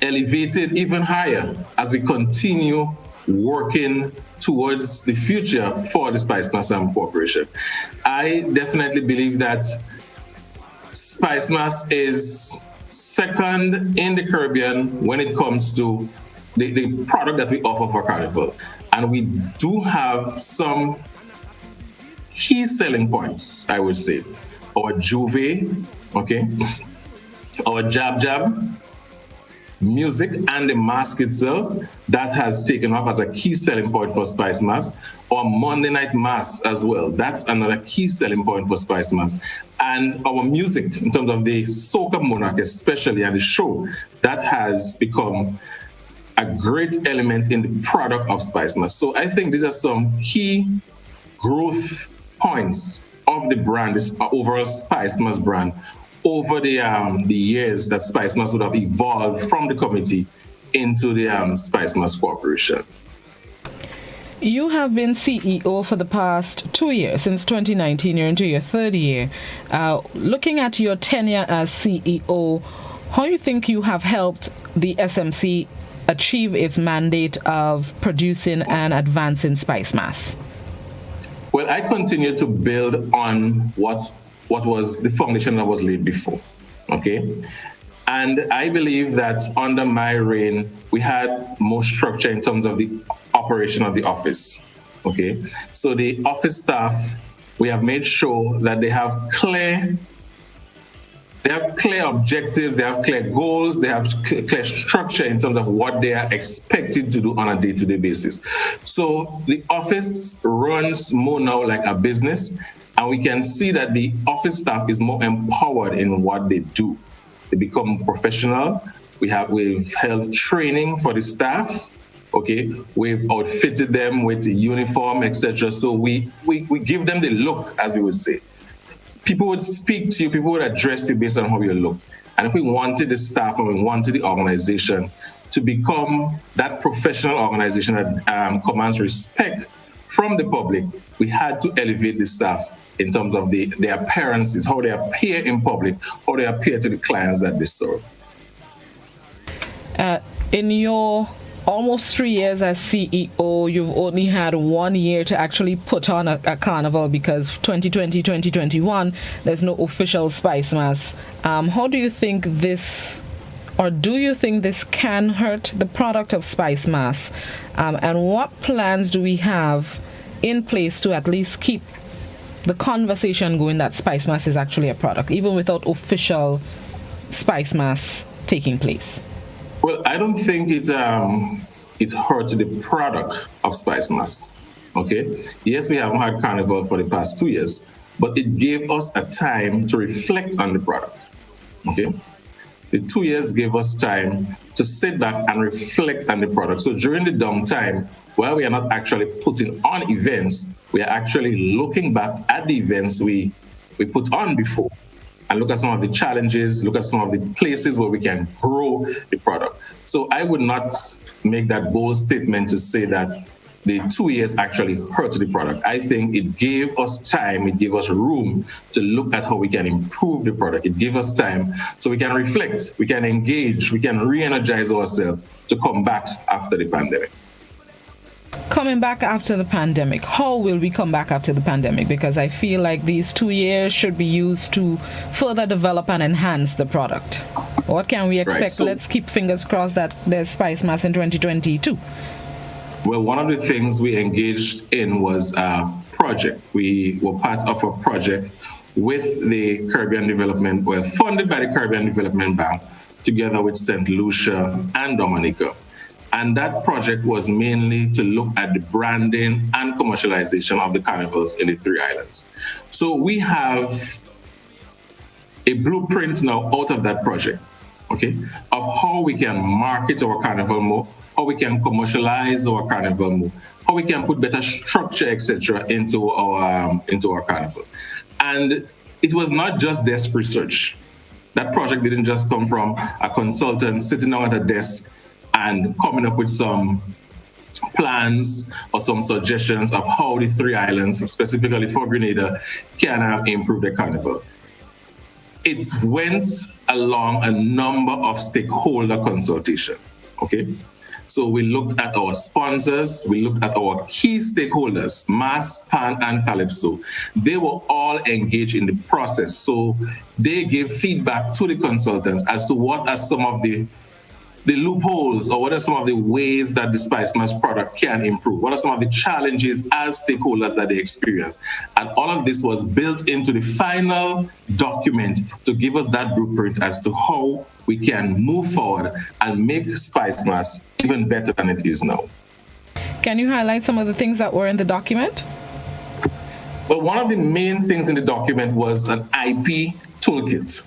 elevated even higher as we continue working towards the future for the Spice Mas Corporation. I definitely believe that Spice Mas is second in the Caribbean when it comes to the product that we offer for Carnival. And we do have some key selling points, I would say. Our Juve, okay? Our Jab, music, and the mask itself, that has taken off as a key selling point for Spice Mas. Our Monday Night Mass as well, that's another key selling point for Spice Mas. And our music, in terms of the Soca Monarch especially, and the show, that has become a great element in the product of Spice Mas. So I think these are some key growth points of the brand, this overall Spice Mas brand, over the years that Spice Mas would have evolved from the committee into the Spice Mas Corporation. You have been CEO for the past 2 years. Since 2019, you're into your third year. Looking at your tenure as CEO, how do you think you have helped the SMC achieve its mandate of producing and advancing Spice Mas? Well, I continue to build on what was the foundation that was laid before, okay? And I believe that under my reign, we had more structure in terms of the operation of the office, okay? So the office staff, we have made sure that they have clear objectives, they have clear goals, they have clear structure in terms of what they are expected to do on a day-to-day basis. So the office runs more now like a business, and we can see that the office staff is more empowered in what they do. They become professional. We've held training for the staff, okay? We've outfitted them with the uniform, etc. So we give them the look, as we would say. People would speak to you, people would address you based on how you look. And if we wanted the staff and we wanted the organization to become that professional organization that commands respect from the public, we had to elevate the staff in terms of their appearances, how they appear in public, how they appear to the clients that they serve. In your almost 3 years as CEO, you've only had 1 year to actually put on a carnival, because 2020, 2021, there's no official Spice Mas. How do you think this, or do you think this can hurt the product of Spice Mas? And what plans do we have in place to at least keep the conversation going that Spice Mas is actually a product, even without official Spice Mas taking place? Well, I don't think it hurt the product of Spice Mas, okay? Yes, we haven't had Carnival for the past 2 years, but it gave us a time to reflect on the product, okay? The 2 years gave us time to sit back and reflect on the product. So during the downtime, while we are not actually putting on events, we are actually looking back at the events we put on before, and look at some of the challenges, look at some of the places where we can grow the product. So I would not make that bold statement to say that the 2 years actually hurt the product. I think it gave us time, it gave us room to look at how we can improve the product. It gave us time so we can reflect, we can engage, we can re-energize ourselves to come back after the pandemic. Coming back after the pandemic, how will we come back after the pandemic? Because I feel like these 2 years should be used to further develop and enhance the product. What can we expect? Right, so let's keep fingers crossed that there's Spice Mas in 2022. Well, one of the things we engaged in was a project. We were part of a project with the Caribbean Development, funded by the Caribbean Development Bank, together with St. Lucia and Dominica. And that project was mainly to look at the branding and commercialization of the carnivals in the 3 islands. So we have a blueprint now out of that project, okay, of how we can market our carnival more, how we can commercialize our carnival more, how we can put better structure, etc., into our carnival. And it was not just desk research. That project didn't just come from a consultant sitting down at a desk and coming up with some plans or some suggestions of how the three islands, specifically for Grenada, can improve the carnival. It went along a number of stakeholder consultations, okay? So we looked at our sponsors, we looked at our key stakeholders, Mas, Pan, and Calypso. They were all engaged in the process. So they gave feedback to the consultants as to what are some of the loopholes, or what are some of the ways that the Spice Mass product can improve? What are some of the challenges as stakeholders that they experience? And all of this was built into the final document to give us that blueprint as to how we can move forward and make Spice Mass even better than it is now. Can you highlight some of the things that were in the document? Well, one of the main things in the document was an IP toolkit.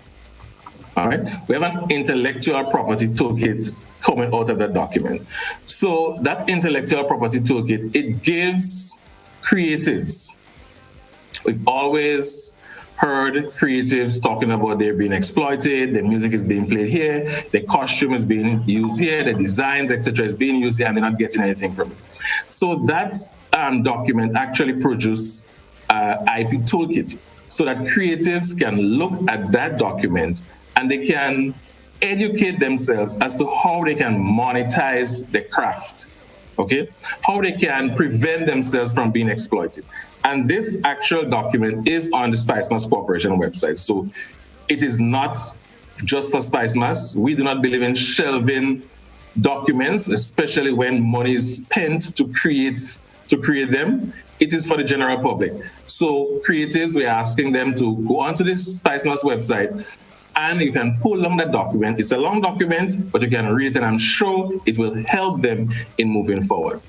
All right, we have an intellectual property toolkit coming out of that document. So that intellectual property toolkit, it gives creatives. We've always heard creatives talking about they're being exploited, their music is being played here, their costume is being used here, their designs, etc., is being used here, and they're not getting anything from it. So that document actually produced IP toolkit so that creatives can look at that document and they can educate themselves as to how they can monetize the craft, okay? How they can prevent themselves from being exploited. And this actual document is on the Spice Mass Corporation website. So it is not just for Spice Mass. We do not believe in shelving documents, especially when money is spent to create them. It is for the general public. So creatives, we're asking them to go onto this Spice Mass website, and you can pull along that document. It's a long document, but you can read it, and I'm sure it will help them in moving forward.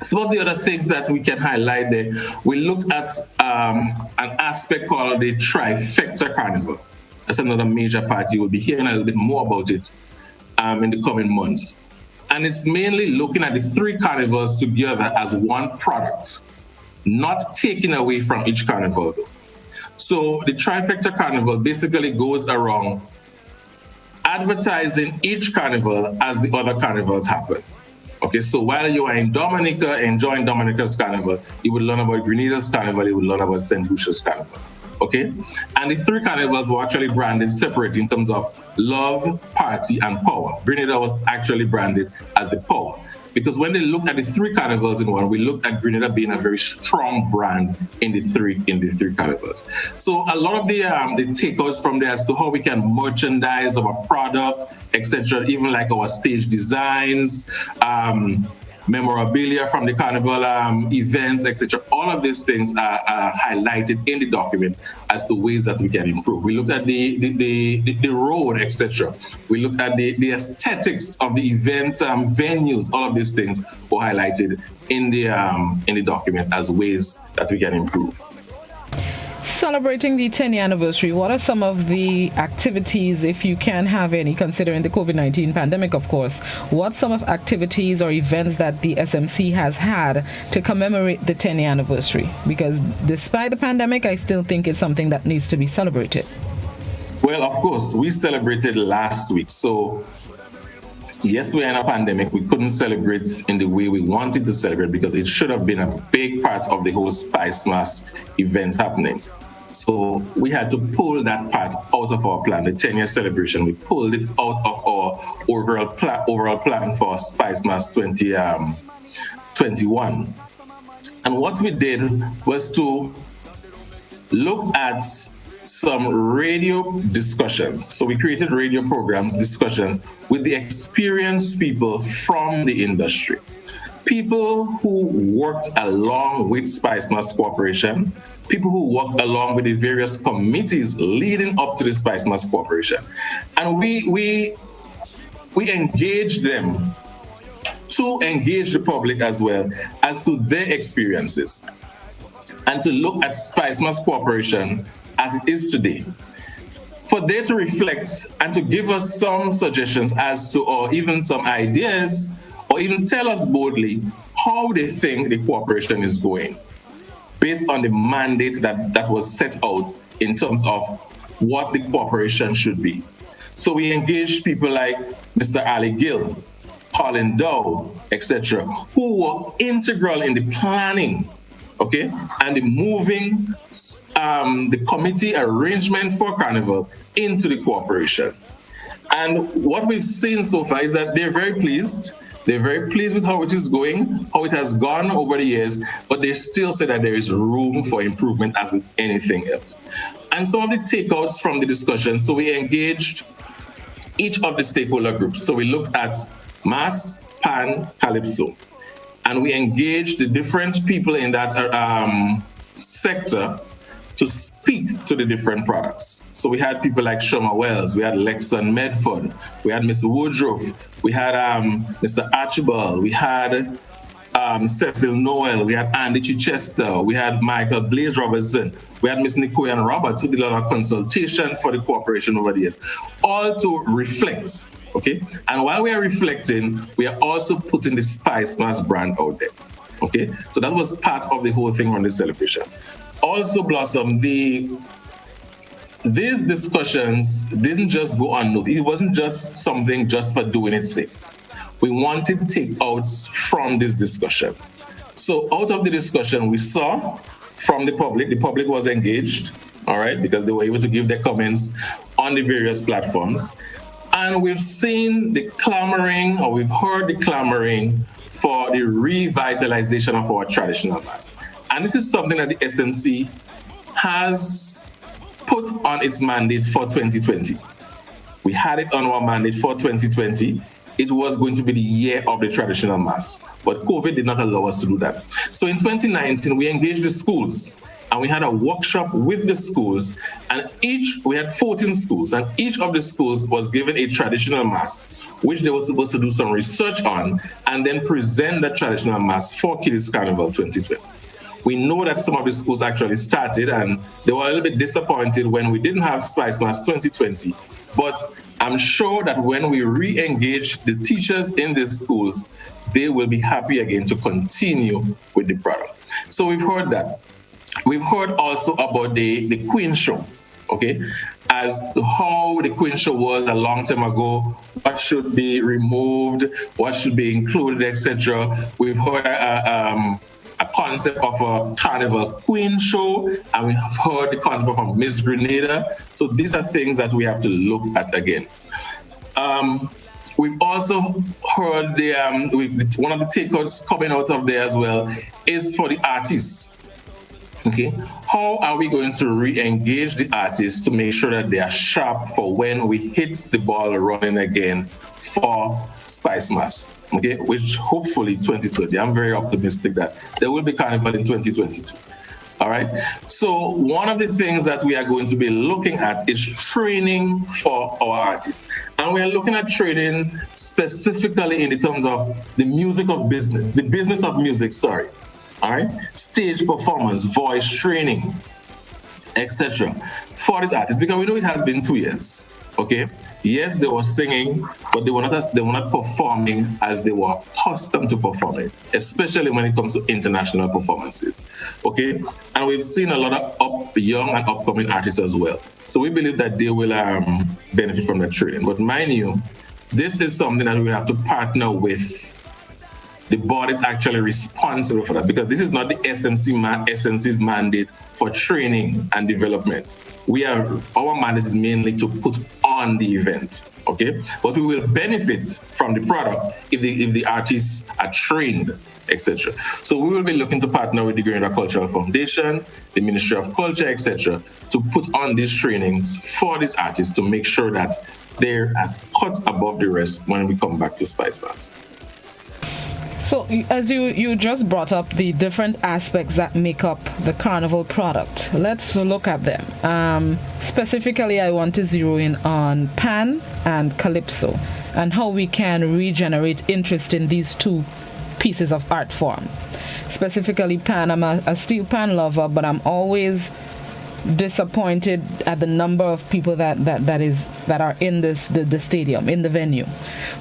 Some of the other things that we can highlight there, we looked at an aspect called the Trifecta Carnival. That's another major part. You will be hearing a little bit more about it in the coming months. And it's mainly looking at the three carnivals together as one product, not taking away from each carnival. So the Trifecta Carnival basically goes around advertising each carnival as the other carnivals happen. Okay, so while you are in Dominica, enjoying Dominica's carnival, you will learn about Grenada's carnival, you will learn about St. Lucia's carnival. Okay, and the three carnivals were actually branded separate in terms of love, party, and power. Grenada was actually branded as the power. Because when they looked at the three carnivals in one, we looked at Grenada being a very strong brand in the three carnivals. So a lot of the takeaways from there as to how we can merchandise our product, etc., even like our stage designs, memorabilia from the carnival events, etc. All of these things are highlighted in the document as to ways that we can improve. We looked at the road, etc. We looked at the aesthetics of the event venues. All of these things were highlighted in the document as ways that we can improve. Celebrating the 10th anniversary, what are some of the activities, if you can have any, considering the COVID-19 pandemic, of course, what some of activities or events that the SMC has had to commemorate the 10th anniversary? Because despite the pandemic, I still think it's something that needs to be celebrated. Well, of course, we celebrated last week. So yes, we're in a pandemic. We couldn't celebrate in the way we wanted to celebrate because it should have been a big part of the whole Spice Mass event happening. So we had to pull that part out of our plan, the 10-year celebration. We pulled it out of our overall plan for Spice Mass 2021. And what we did was to look at some radio discussions. So we created radio programs, discussions with the experienced people from the industry. People who worked along with Spice Mass Corporation, people who worked along with the various committees leading up to the Spice Mass Corporation. And we engaged them to engage the public as well as to their experiences and to look at Spice Mass Corporation as it is today, for they to reflect and to give us some suggestions as to, or even some ideas, or or even tell us boldly how they think the cooperation is going based on the mandate that was set out in terms of what the cooperation should be. So we engaged people like Mr. Ali Gill, Colin Dow, etc., who were integral in the planning, okay, and the moving the committee arrangement for Carnival into the cooperation. And what we've seen so far is that they're very pleased. They're very pleased with how it is going, how it has gone over the years, but they still say that there is room for improvement as with anything else. And some of the takeouts from the discussion, so we engaged each of the stakeholder groups. So we looked at Mas, Pan, Calypso, and we engaged the different people in that sector to speak to the different products. So we had people like Shoma Wells, we had Lexon Medford, we had Mr. Woodruff, we had Mr. Archibald, we had Cecil Noel, we had Andy Chichester, we had Michael Blaze Robertson, we had Ms. Nicoyan Roberts, who did a lot of consultation for the cooperation over the years, all to reflect, okay? And while we are reflecting, we are also putting the Spice Mass brand out there, okay? So that was part of the whole thing on the celebration. Also, Blossom, these discussions didn't just go unnoticed. It wasn't just something just for doing its sake. We wanted takeouts from this discussion. So out of the discussion, we saw from the public was engaged, all right, because they were able to give their comments on the various platforms. And we've seen the clamoring, or we've heard the clamoring for the revitalization of our traditional mass. And this is something that the SMC has put on its mandate for 2020. We had it on our mandate for 2020. It was going to be the year of the traditional mass, but COVID did not allow us to do that. So in 2019, we engaged the schools and we had a workshop with the schools, and we had 14 schools, and each of the schools was given a traditional mass, which they were supposed to do some research on and then present the traditional mass for Kiddies Carnival 2020. We know that some of the schools actually started and they were a little bit disappointed when we didn't have Spice Mass 2020. But I'm sure that when we re-engage the teachers in these schools, they will be happy again to continue with the product. So we've heard that. We've heard also about the Queen Show, okay? As to how the Queen Show was a long time ago, what should be removed, what should be included, etc. We've heard a concept of a Carnival Queen Show, and we have heard the concept of a Miss Grenada. So these are things that we have to look at again. We've also heard one of the takeouts coming out of there as well is for the artists. Okay, how are we going to re-engage the artists to make sure that they are sharp for when we hit the ball running again for Spice Mass? Okay, which hopefully 2020. I'm very optimistic that there will be Carnival in 2022. All right. So one of the things that we are going to be looking at is training for our artists, and we are looking at training specifically in the terms of the music of business, the business of music. Sorry. All right, stage performance, voice training, etc. for these artists, because we know it has been 2 years. Okay, yes, they were singing, but they were not performing as they were accustomed to performing, especially when it comes to international performances. Okay, and we've seen a lot of young and upcoming artists as well. So we believe that they will benefit from that training. But mind you, this is something that we have to partner with the board is actually responsible for that, because this is not the SMC's mandate for training and development. Our mandate is mainly to put on the event, okay? But we will benefit from the product if the artists are trained, etc. So we will be looking to partner with the Grenada Cultural Foundation, the Ministry of Culture, etc., to put on these trainings for these artists to make sure that they're as cut above the rest when we come back to Spice Mass. So as you just brought up the different aspects that make up the Carnival product, let's look at them. Specifically, I want to zero in on Pan and Calypso and how we can regenerate interest in these two pieces of art form. Specifically Pan, I'm a steel pan lover, but I'm always disappointed at the number of people that are in the stadium, in the venue.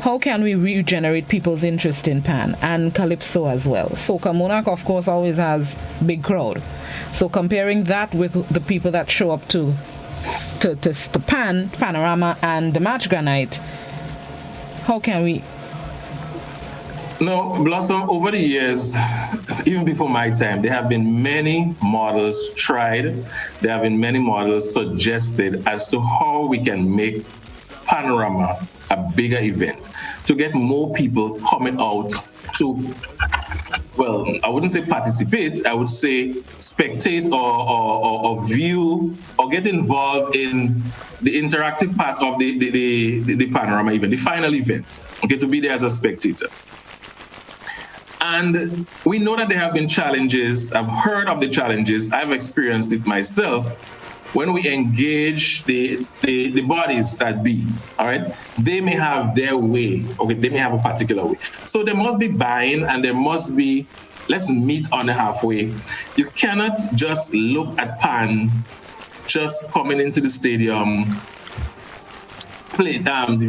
How can we regenerate people's interest in Pan and Calypso as well? Soca Monarch, of course, always has big crowd. So comparing that with the people that show up to the Panorama and the Mardi Gras night, how can we? No, Blossom, over the years, even before my time, there have been many models tried. There have been many models suggested as to how we can make Panorama a bigger event, to get more people coming out to, well, I wouldn't say participate, I would say spectate or view or get involved in the interactive part of the Panorama event, the final event, okay, to be there as a spectator. And we know that there have been challenges. I've heard of the challenges. I've experienced it myself. When we engage the bodies that be, all right, they may have their way, okay, they may have a particular way. So there must be buy-in and there must be, let's meet on the halfway. You cannot just look at Pan just coming into the stadium, putting on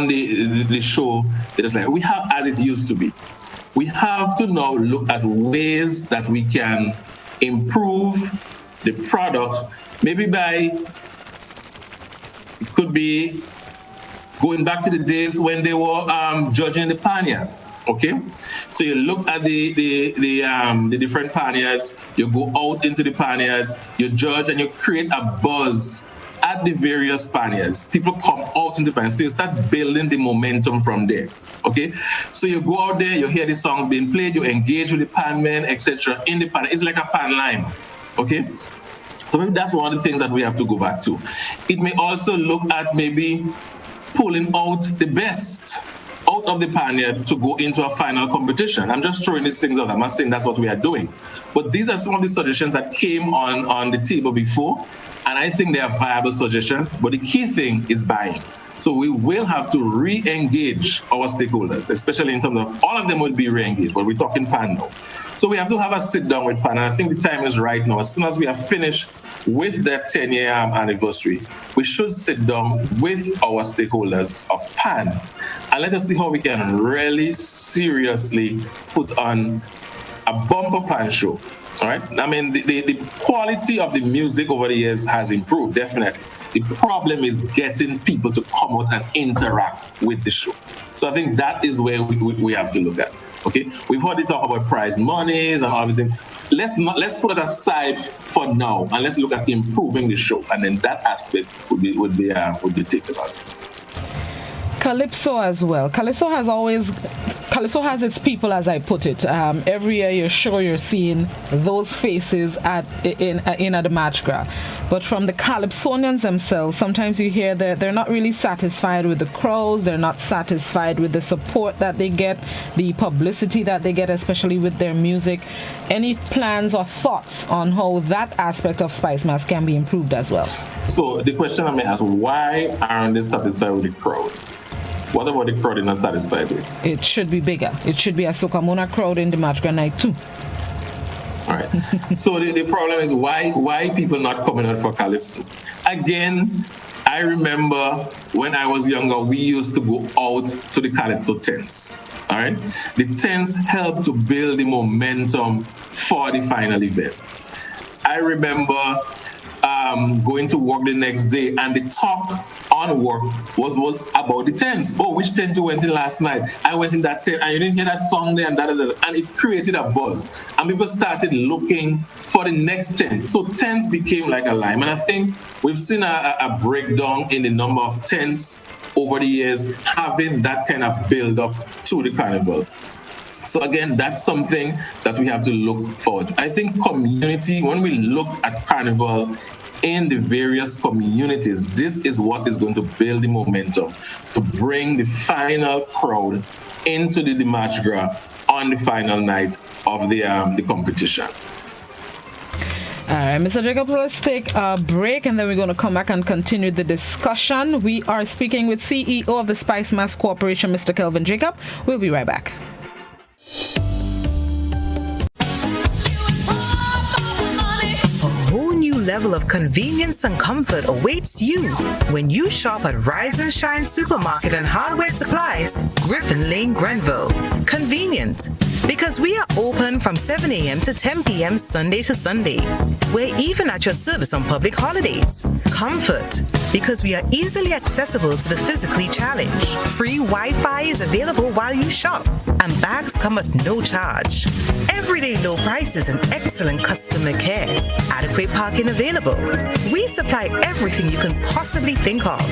the show. It's like we have as it used to be. We have to now look at ways that we can improve the product, maybe it could be going back to the days when they were judging the panyard. Okay, so you look at the different panyards, you go out into the panyards, you judge and you create a buzz at the various panyards. People come out into the panyards, so you start building the momentum from there. Okay, so you go out there, you hear the songs being played, you engage with the pan men, etc. in the pan. It's like a pan line. Okay, so maybe that's one of the things that we have to go back to. It may also look at maybe pulling out the best out of the panyard to go into a final competition. I'm just throwing these things out. I'm not saying that's what we are doing. But these are some of the suggestions that came on the table before, and I think they are viable suggestions. But the key thing is buying. So we will have to re-engage our stakeholders, especially in terms of all of them will be re-engaged, but we're talking Pan now. So we have to have a sit down with Pan, and I think the time is right now. As soon as we are finished with that 10-year anniversary, we should sit down with our stakeholders of Pan and let us see how we can really seriously put on a bumper Pan show. All right. I mean, the quality of the music over the years has improved, definitely. The problem is getting people to come out and interact with the show. So I think that is where we have to look at. Okay, we've heard you talk about prize monies and all these things. Let's put it aside for now and let's look at improving the show, and then that aspect would be taken out. Calypso as well. Calypso has its people, as I put it. Every year you're seeing those faces in the Mardi Gras. But from the Calypsonians themselves, sometimes you hear that they're not really satisfied with the crowds, they're not satisfied with the support that they get, the publicity that they get, especially with their music. Any plans or thoughts on how that aspect of Spice Mass can be improved as well? So the question I may ask, why aren't they satisfied with the crowd? What about the crowd they're not satisfied with? It should be bigger. It should be a Soca Monarch crowd in the Mardi Gras night too. All right. So the problem is why people not coming out for Calypso? Again, I remember when I was younger, we used to go out to the Calypso tents. All right. The tents helped to build the momentum for the final event. I remember going to work the next day, and the talk on work was about the tents. Oh, which tent you went in last night? I went in that tent, and you didn't hear that song there, and and it created a buzz. And people started looking for the next tent. So tents became like a lime. And I think we've seen a breakdown in the number of tents over the years, having that kind of build up to the carnival. So again, that's something that we have to look forward to. I think community, when we look at carnival in the various communities, this is what is going to build the momentum to bring the final crowd into the Mardi Gras on the final night of the competition. All right, Mr. Jacobs, let's take a break and then we're going to come back and continue the discussion. We are speaking with CEO of the Spice Mas Corporation, Mr. Kelvin Jacob. We'll be right back. level of convenience and comfort awaits you when you shop at Rise and Shine Supermarket and Hardware Supplies, Griffin Lane, Grenville. Convenient, because we are open from 7 a.m. to 10 p.m. Sunday to Sunday. We're even at your service on public holidays. Comfort, because we are easily accessible to the physically challenged. Free Wi-Fi is available while you shop, and bags come at no charge. Everyday low prices and excellent customer care. Adequate parking available. We supply everything you can possibly think of.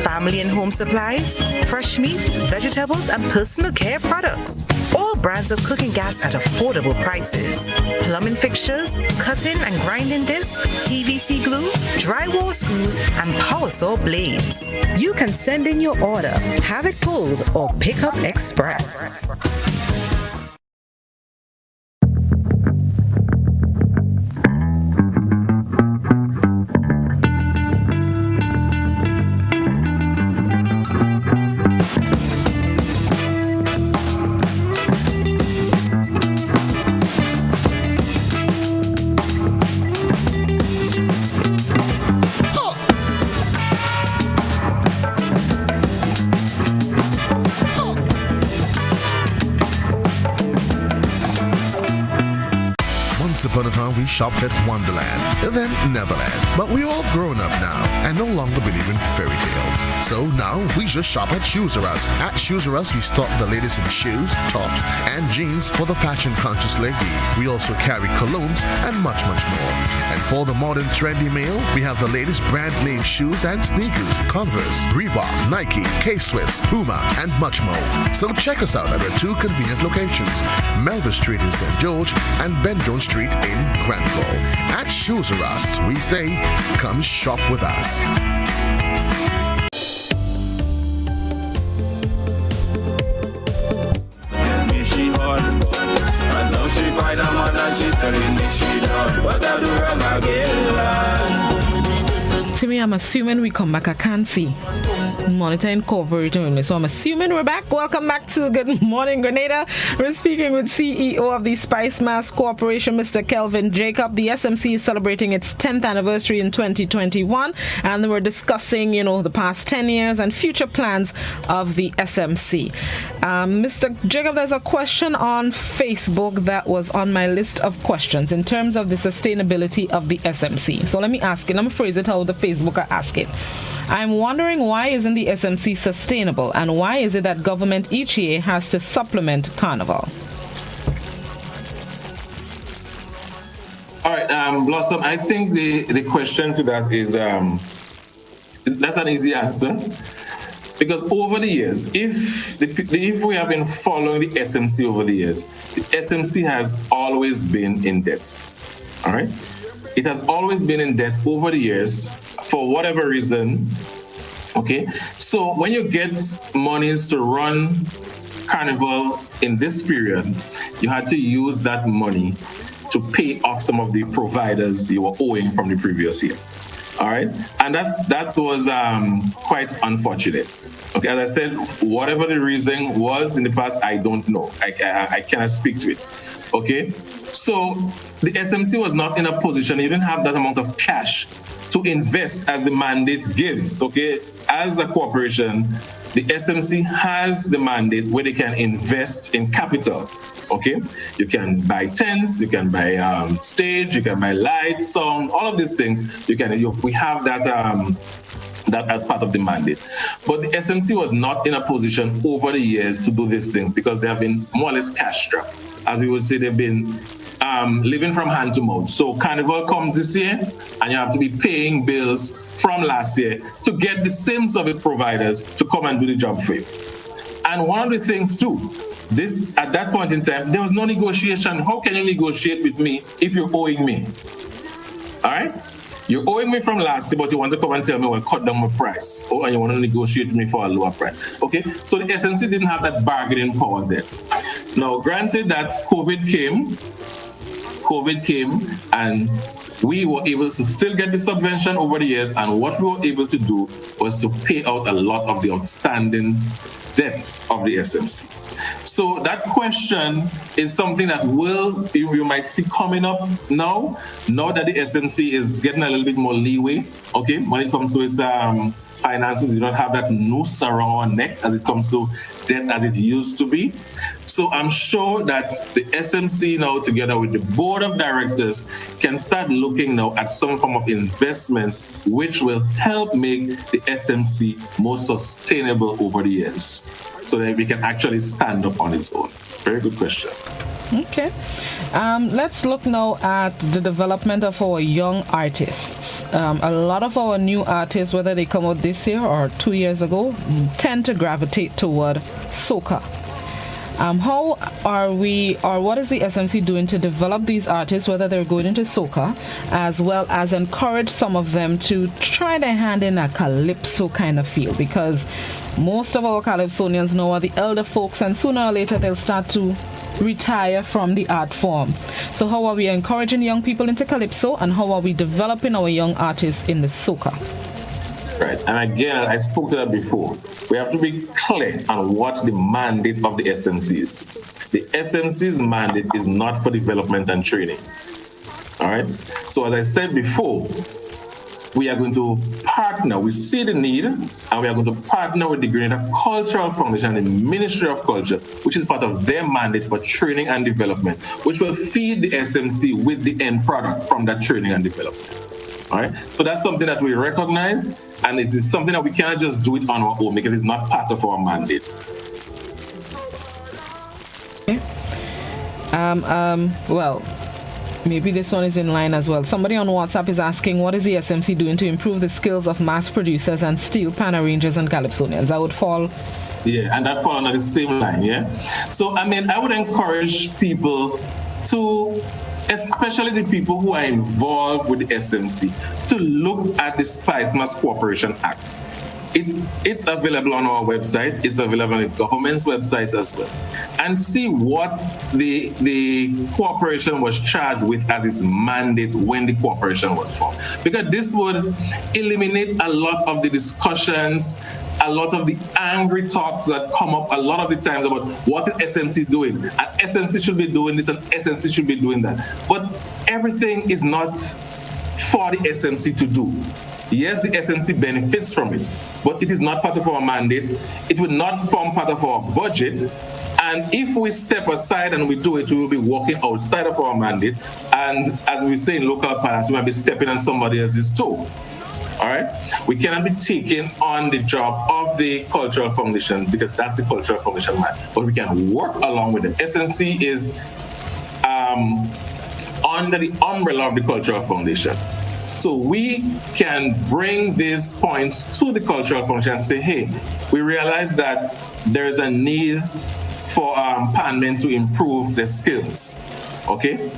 Family and home supplies, fresh meat, vegetables, and personal care products. All brands of cooking gas at affordable prices. Plumbing fixtures, cutting and grinding discs, PVC glue, drywall screws, and power saw blades. You can send in your order, have it pulled, or pick up express. Upon a time we shopped at Wonderland, then Neverland. But we're all grown up now and no longer believe in fairy tales. So now we just shop at Shoes R Us. At Shoes R Us, we stock the latest in shoes, tops, and jeans for the fashion-conscious lady. We also carry colognes and much, much more. And for the modern trendy male, we have the latest brand name shoes and sneakers, Converse, Reebok, Nike, K-Swiss, Puma, and much more. So check us out at our two convenient locations, Melville Street in St. George and Ben Jones Street in Grenville. At Shoes R Us, we say, come shop with us. She hot, and now she find a man and she telling me she done. What I do wrong again? To me, I'm assuming we come back. I can't see. Monitoring coverage, so I'm assuming we're back. Welcome back to Good Morning Grenada. We're speaking with CEO of the Spice Mas Corporation, Mr. Kelvin Jacob. The SMC is celebrating its 10th anniversary in 2021, and we're discussing, the past 10 years and future plans of the SMC. Mr. Jacob, there's a question on Facebook that was on my list of questions in terms of the sustainability of the SMC. So let me ask it. Let me phrase it how the Facebook are asking. I'm wondering, why isn't the SMC sustainable, and why is it that government each year has to supplement Carnival? All right, Blossom, I think the question to that is, that's an easy answer. Because over the years, if we have been following the SMC over the years, the SMC has always been in debt. All right? It has always been in debt over the years for whatever reason. Okay? So when you get monies to run Carnival in this period, you had to use that money to pay off some of the providers you were owing from the previous year. All right? And that was quite unfortunate. Okay, as I said, whatever the reason was in the past, I don't know. I cannot speak to it. Okay? So the SMC was not in a position, you didn't have that amount of cash to invest as the mandate gives. Okay? As a corporation, the SMC has the mandate where they can invest in capital. Okay, you can buy tents, you can buy stage, you can buy lights, sound, all of these things. We have that that as part of the mandate. But the SMC was not in a position over the years to do these things because they have been more or less cash strapped. As we would say, they've been living from hand to mouth. So Carnival comes this year, and you have to be paying bills from last year to get the same service providers to come and do the job for you. And one of the things too, at that point in time, there was no negotiation. How can you negotiate with me if you're owing me? All right? You're owing me from last year, but you want to come and tell me, well, cut down my price. Oh, and you want to negotiate with me for a lower price. Okay? So the SNC didn't have that bargaining power there. Now, granted that COVID came, and we were able to still get the subvention over the years, and what we were able to do was to pay out a lot of the outstanding debts of the SMC. So that question is something that you might see coming up now that the SMC is getting a little bit more leeway, okay, when it comes to its finances. We don't have that noose around our neck as it comes to debt as it used to be. So I'm sure that the SMC now, together with the board of directors, can start looking now at some form of investments which will help make the SMC more sustainable over the years, so that we can actually stand up on its own. Very good question. Okay. Let's look now at the development of our young artists. A lot of our new artists, whether they come out this year or 2 years ago, tend to gravitate toward soca. How are we, or what is the SMC doing to develop these artists, whether they're going into soca, as well as encourage some of them to try their hand in a calypso kind of feel? Because most of our calypsonians now are the elder folks, and sooner or later they'll start to retire from the art form. So how are we encouraging young people into calypso, and how are we developing our young artists in the soca? Right, and again, I spoke to that before. We have to be clear on what the mandate of the SMC is. The SMC's mandate is not for development and training. All right, so as I said before, we are going to partner. We see the need, and we are going to partner with the Grenada Cultural Foundation and the Ministry of Culture, which is part of their mandate for training and development, which will feed the SMC with the end product from that training and development. All right, so that's something that we recognize, and it is something that we cannot just do it on our own because it's not part of our mandate. Okay. Well, maybe this one is in line as well. Somebody on WhatsApp is asking, what is the SMC doing to improve the skills of mass producers and steel pan arrangers and calypsonians? I would fall. Yeah, and that falls on the same line, yeah? So, I mean, I would encourage people to, especially the people who are involved with the SMC, to look at the Spice Mas Corporation Act. It's available on our website. It's available on the government's website as well. And see what the corporation was charged with as its mandate when the corporation was formed. Because this would eliminate a lot of the discussions, a lot of the angry talks that come up a lot of the times about what is SMC doing, and SMC should be doing this and SMC should be doing that. But everything is not for the SMC to do. Yes, the SMC benefits from it, but it is not part of our mandate. It will not form part of our budget. And if we step aside and we do it, we will be walking outside of our mandate. And as we say in local parlance, we might be stepping on somebody else's toe. All right? We cannot be taking on the job of the Cultural Foundation because that's the Cultural Foundation man. But we can work along with it. SNC is under the umbrella of the Cultural Foundation. So we can bring these points to the Cultural Foundation and say, hey, we realize that there's a need for panmen to improve their skills, okay?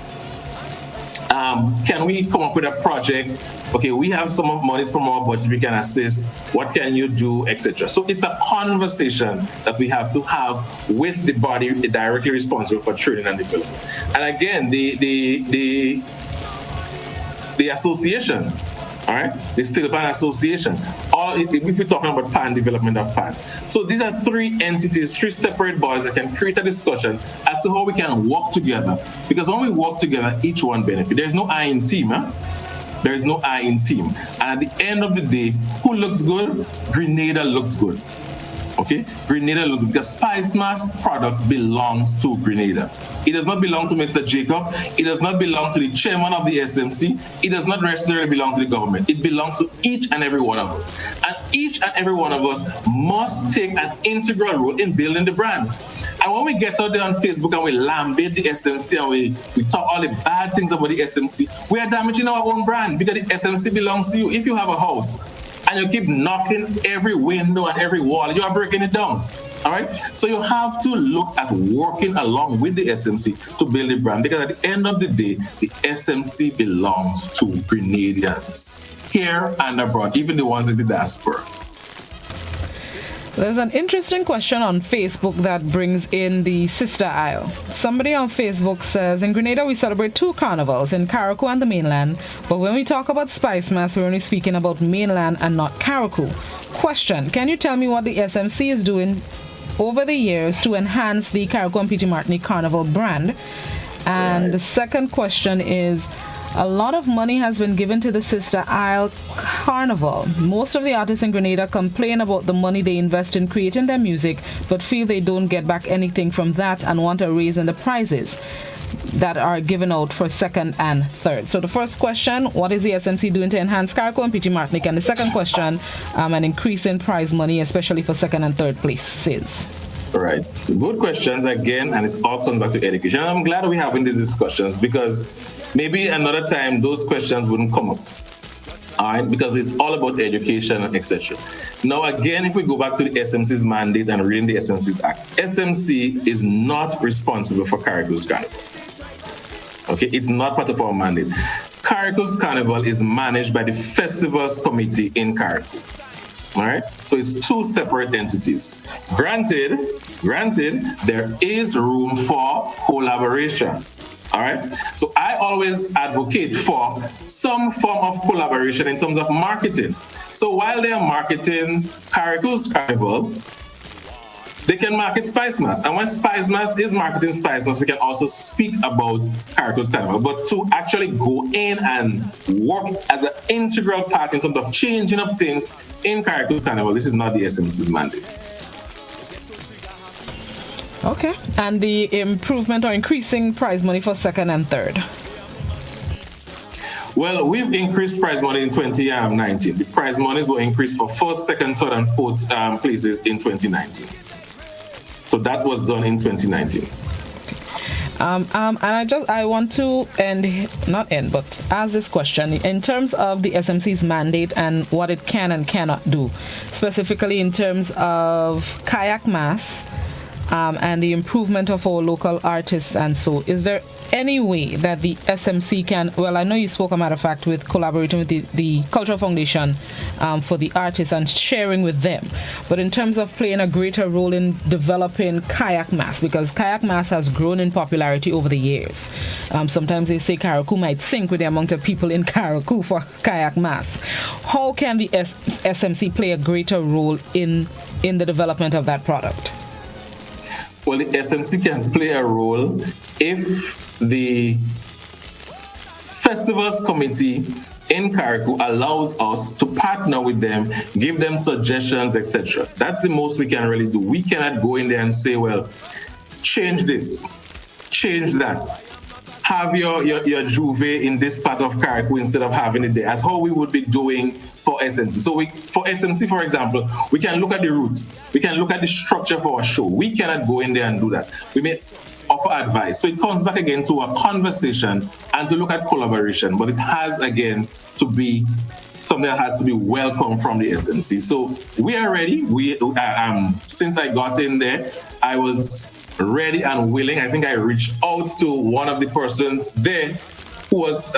Can we come up with a project? Okay, we have some money from our budget, we can assist. What can you do, etc. So it's a conversation that we have to have with the body directly responsible for training and development. And again, the association, all right, the Steel Pan Association, if we're talking about pan, development of pan. So these are three entities, three separate bodies that can create a discussion as to how we can work together. Because when we work together, each one benefits. There's no I in team, huh? There is no I in team. And at the end of the day, who looks good? Grenada looks good. Okay, Grenada looks good because Spice Mas product belongs to Grenada. It does not belong to Mr. Jacob. It does not belong to the chairman of the SMC. It does not necessarily belong to the government. It belongs to each and every one of us. And each and every one of us must take an integral role in building the brand. And when we get out there on Facebook and we lambast the SMC and we talk all the bad things about the SMC, we are damaging our own brand because the SMC belongs to you. If you have a house and you keep knocking every window and every wall, you are breaking it down. All right? So you have to look at working along with the SMC to build a brand, because at the end of the day, the SMC belongs to Grenadians here and abroad, even the ones in the diaspora. There's an interesting question on Facebook that brings in the sister aisle. Somebody on Facebook says, in Grenada we celebrate 2 carnivals, in Carriacou and the mainland, but when we talk about Spice Mass, we're only speaking about mainland and not Carriacou. Question, can you tell me what the SMC is doing over the years to enhance the Carriacou and P.T. Martinique Carnival brand? And the second question is, a lot of money has been given to the Sister Isle Carnival. Most of the artists in Grenada complain about the money they invest in creating their music, but feel they don't get back anything from that and want a raise in the prizes that are given out for second and third. So the first question, what is the SMC doing to enhance Carriacou and P.T. Martinique? And the second question, an increase in prize money, especially for second and third places. Right. Good questions again, and it's all comes back to education. And I'm glad we're having these discussions because maybe another time those questions wouldn't come up. All right, because it's all about education, etc. Now, again, if we go back to the SMC's mandate and reading the SMC's Act, SMC is not responsible for Carriacou's Carnival. Okay, it's not part of our mandate. Carriacou's Carnival is managed by the Festivals Committee in Carriacou. All right, so it's 2 separate entities. Granted, there is room for collaboration. All right, so I always advocate for some form of collaboration in terms of marketing. So while they are marketing Carriacou's Carnival, they can market Spice Mass. And when Spice Mass is marketing Spice Mass, we can also speak about Carriacou's Carnival. But to actually go in and work as an integral part in terms of changing up things in Carriacou's Carnival, this is not the SMC's mandate. Okay. And the improvement or increasing prize money for second and third? Well, we've increased prize money in 2019. The prize monies were increased for first, second, third, and fourth places in 2019. So that was done in 2019. And I want to ask this question in terms of the SMC's mandate and what it can and cannot do, specifically in terms of Kayak Mass and the improvement of our local artists. And so, is there any way that the SMC can, well, I know you spoke, a matter of fact, with collaborating with the Cultural Foundation for the artists and sharing with them, but in terms of playing a greater role in developing Kayak Mass, because Kayak Mass has grown in popularity over the years. Sometimes they say Carriacou might sink with the amount of people in Carriacou for Kayak Mass. How can the SMC play a greater role in the development of that product? Well, the SMC can play a role if the Festivals Committee in Carriacou allows us to partner with them, give them suggestions, etc. That's the most we can really do. We cannot go in there and say, well, change this, change that. Have your Juve in this part of Carriacou instead of having it there, as how we would be doing for SMC. So for SMC, for example, we can look at the routes. We can look at the structure for our show. We cannot go in there and do that. We may offer advice. So it comes back again to a conversation and to look at collaboration. But it has, again, to be something that has to be welcome from the SMC. So we are ready. Since I got in there, I was ready and willing. I think I reached out to one of the persons there who was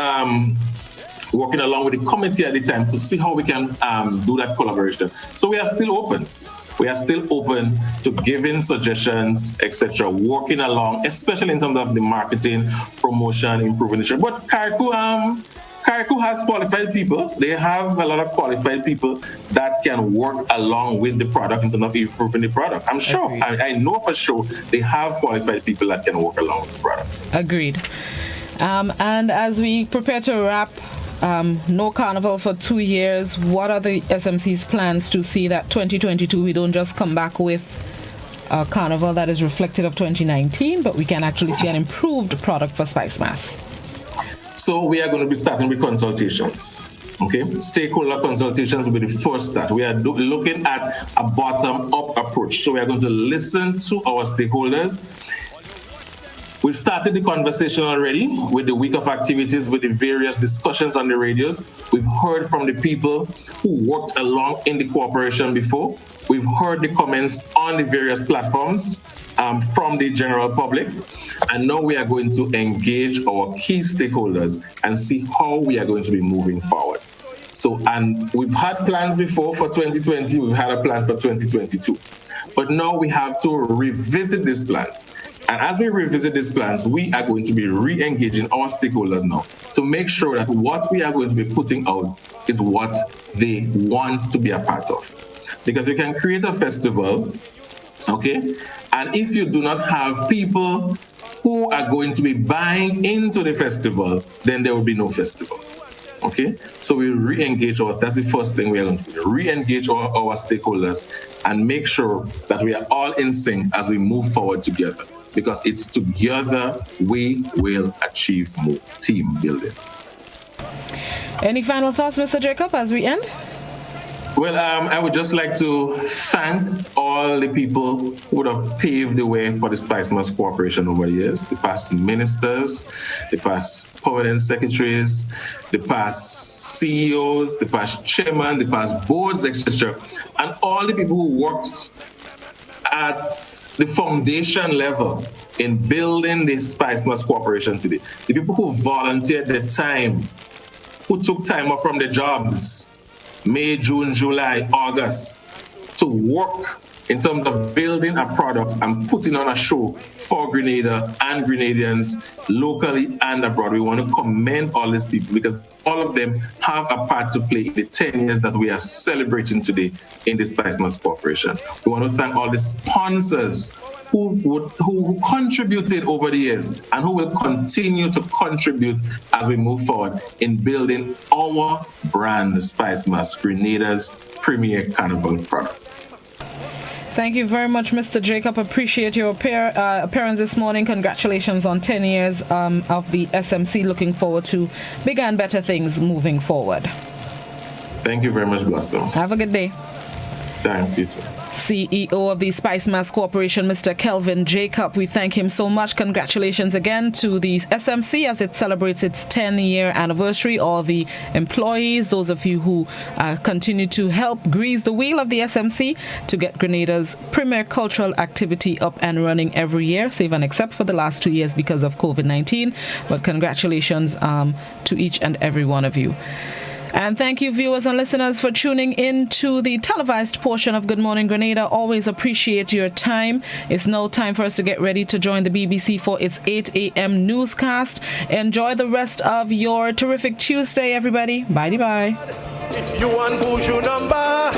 working along with the committee at the time to see how we can do that collaboration. So we are still open. We are still open to giving suggestions, etc., working along, especially in terms of the marketing, promotion, improving the show. But Carriacou has qualified people. They have a lot of qualified people that can work along with the product in terms of improving the product. I'm sure, I know for sure, they have qualified people that can work along with the product. Agreed. And as we prepare to wrap No Carnival for 2 years, what are the SMC's plans to see that 2022 we don't just come back with a carnival that is reflective of 2019, but we can actually see an improved product for Spice Mass? So we are going to be starting with consultations. Okay, stakeholder consultations will be the first start. We are looking at a bottom-up approach. So we are going to listen to our stakeholders. We've started the conversation already with the week of activities, with the various discussions on the radios. We've heard from the people who worked along in the cooperation before. We've heard the comments on the various platforms from the general public. And now we are going to engage our key stakeholders and see how we are going to be moving forward. So, and we've had plans before for 2020, we've had a plan for 2022. But now we have to revisit these plans. And as we revisit these plans, we are going to be re-engaging our stakeholders now to make sure that what we are going to be putting out is what they want to be a part of. Because you can create a festival, okay? And if you do not have people who are going to be buying into the festival, then there will be no festival. Okay, so we re-engage us. That's the first thing we are going to do. Re-engage our stakeholders and make sure that we are all in sync as we move forward together. Because it's together we will achieve more team building. Any final thoughts, Mr. Jacob, as we end? Well, I would just like to thank all the people who would have paved the way for the Spice Mas Corporation over the years, the past ministers, the past permanent secretaries, the past CEOs, the past chairman, the past boards, etc., and all the people who worked at the foundation level in building the Spice Mas Corporation today, the people who volunteered their time, who took time off from their jobs, May, June, July, August, to work in terms of building a product and putting on a show for Grenada and Grenadians locally and abroad. We want to commend all these people because all of them have a part to play in the 10 years that we are celebrating today in the Spice Mas Corporation. We want to thank all the sponsors who contributed over the years and who will continue to contribute as we move forward in building our brand, Spice Mas, Grenada's premier carnival product. Thank you very much, Mr. Jacob. Appreciate your appearance this morning. Congratulations on 10 years of the SMC. Looking forward to bigger and better things moving forward. Thank you very much, Blossom. Have a good day. Thanks, you too. CEO of the Spice Mas Corporation, Mr. Kelvin Jacob. We thank him so much. Congratulations again to the SMC as it celebrates its 10-year anniversary. All the employees, those of you who continue to help grease the wheel of the SMC to get Grenada's premier cultural activity up and running every year, save and except for the last 2 years because of COVID-19. But congratulations to each and every one of you. And thank you, viewers and listeners, for tuning in to the televised portion of Good Morning Grenada. Always appreciate your time. It's now time for us to get ready to join the BBC for its 8 a.m. newscast. Enjoy the rest of your terrific Tuesday, everybody. Bye-bye. If you want bougie number,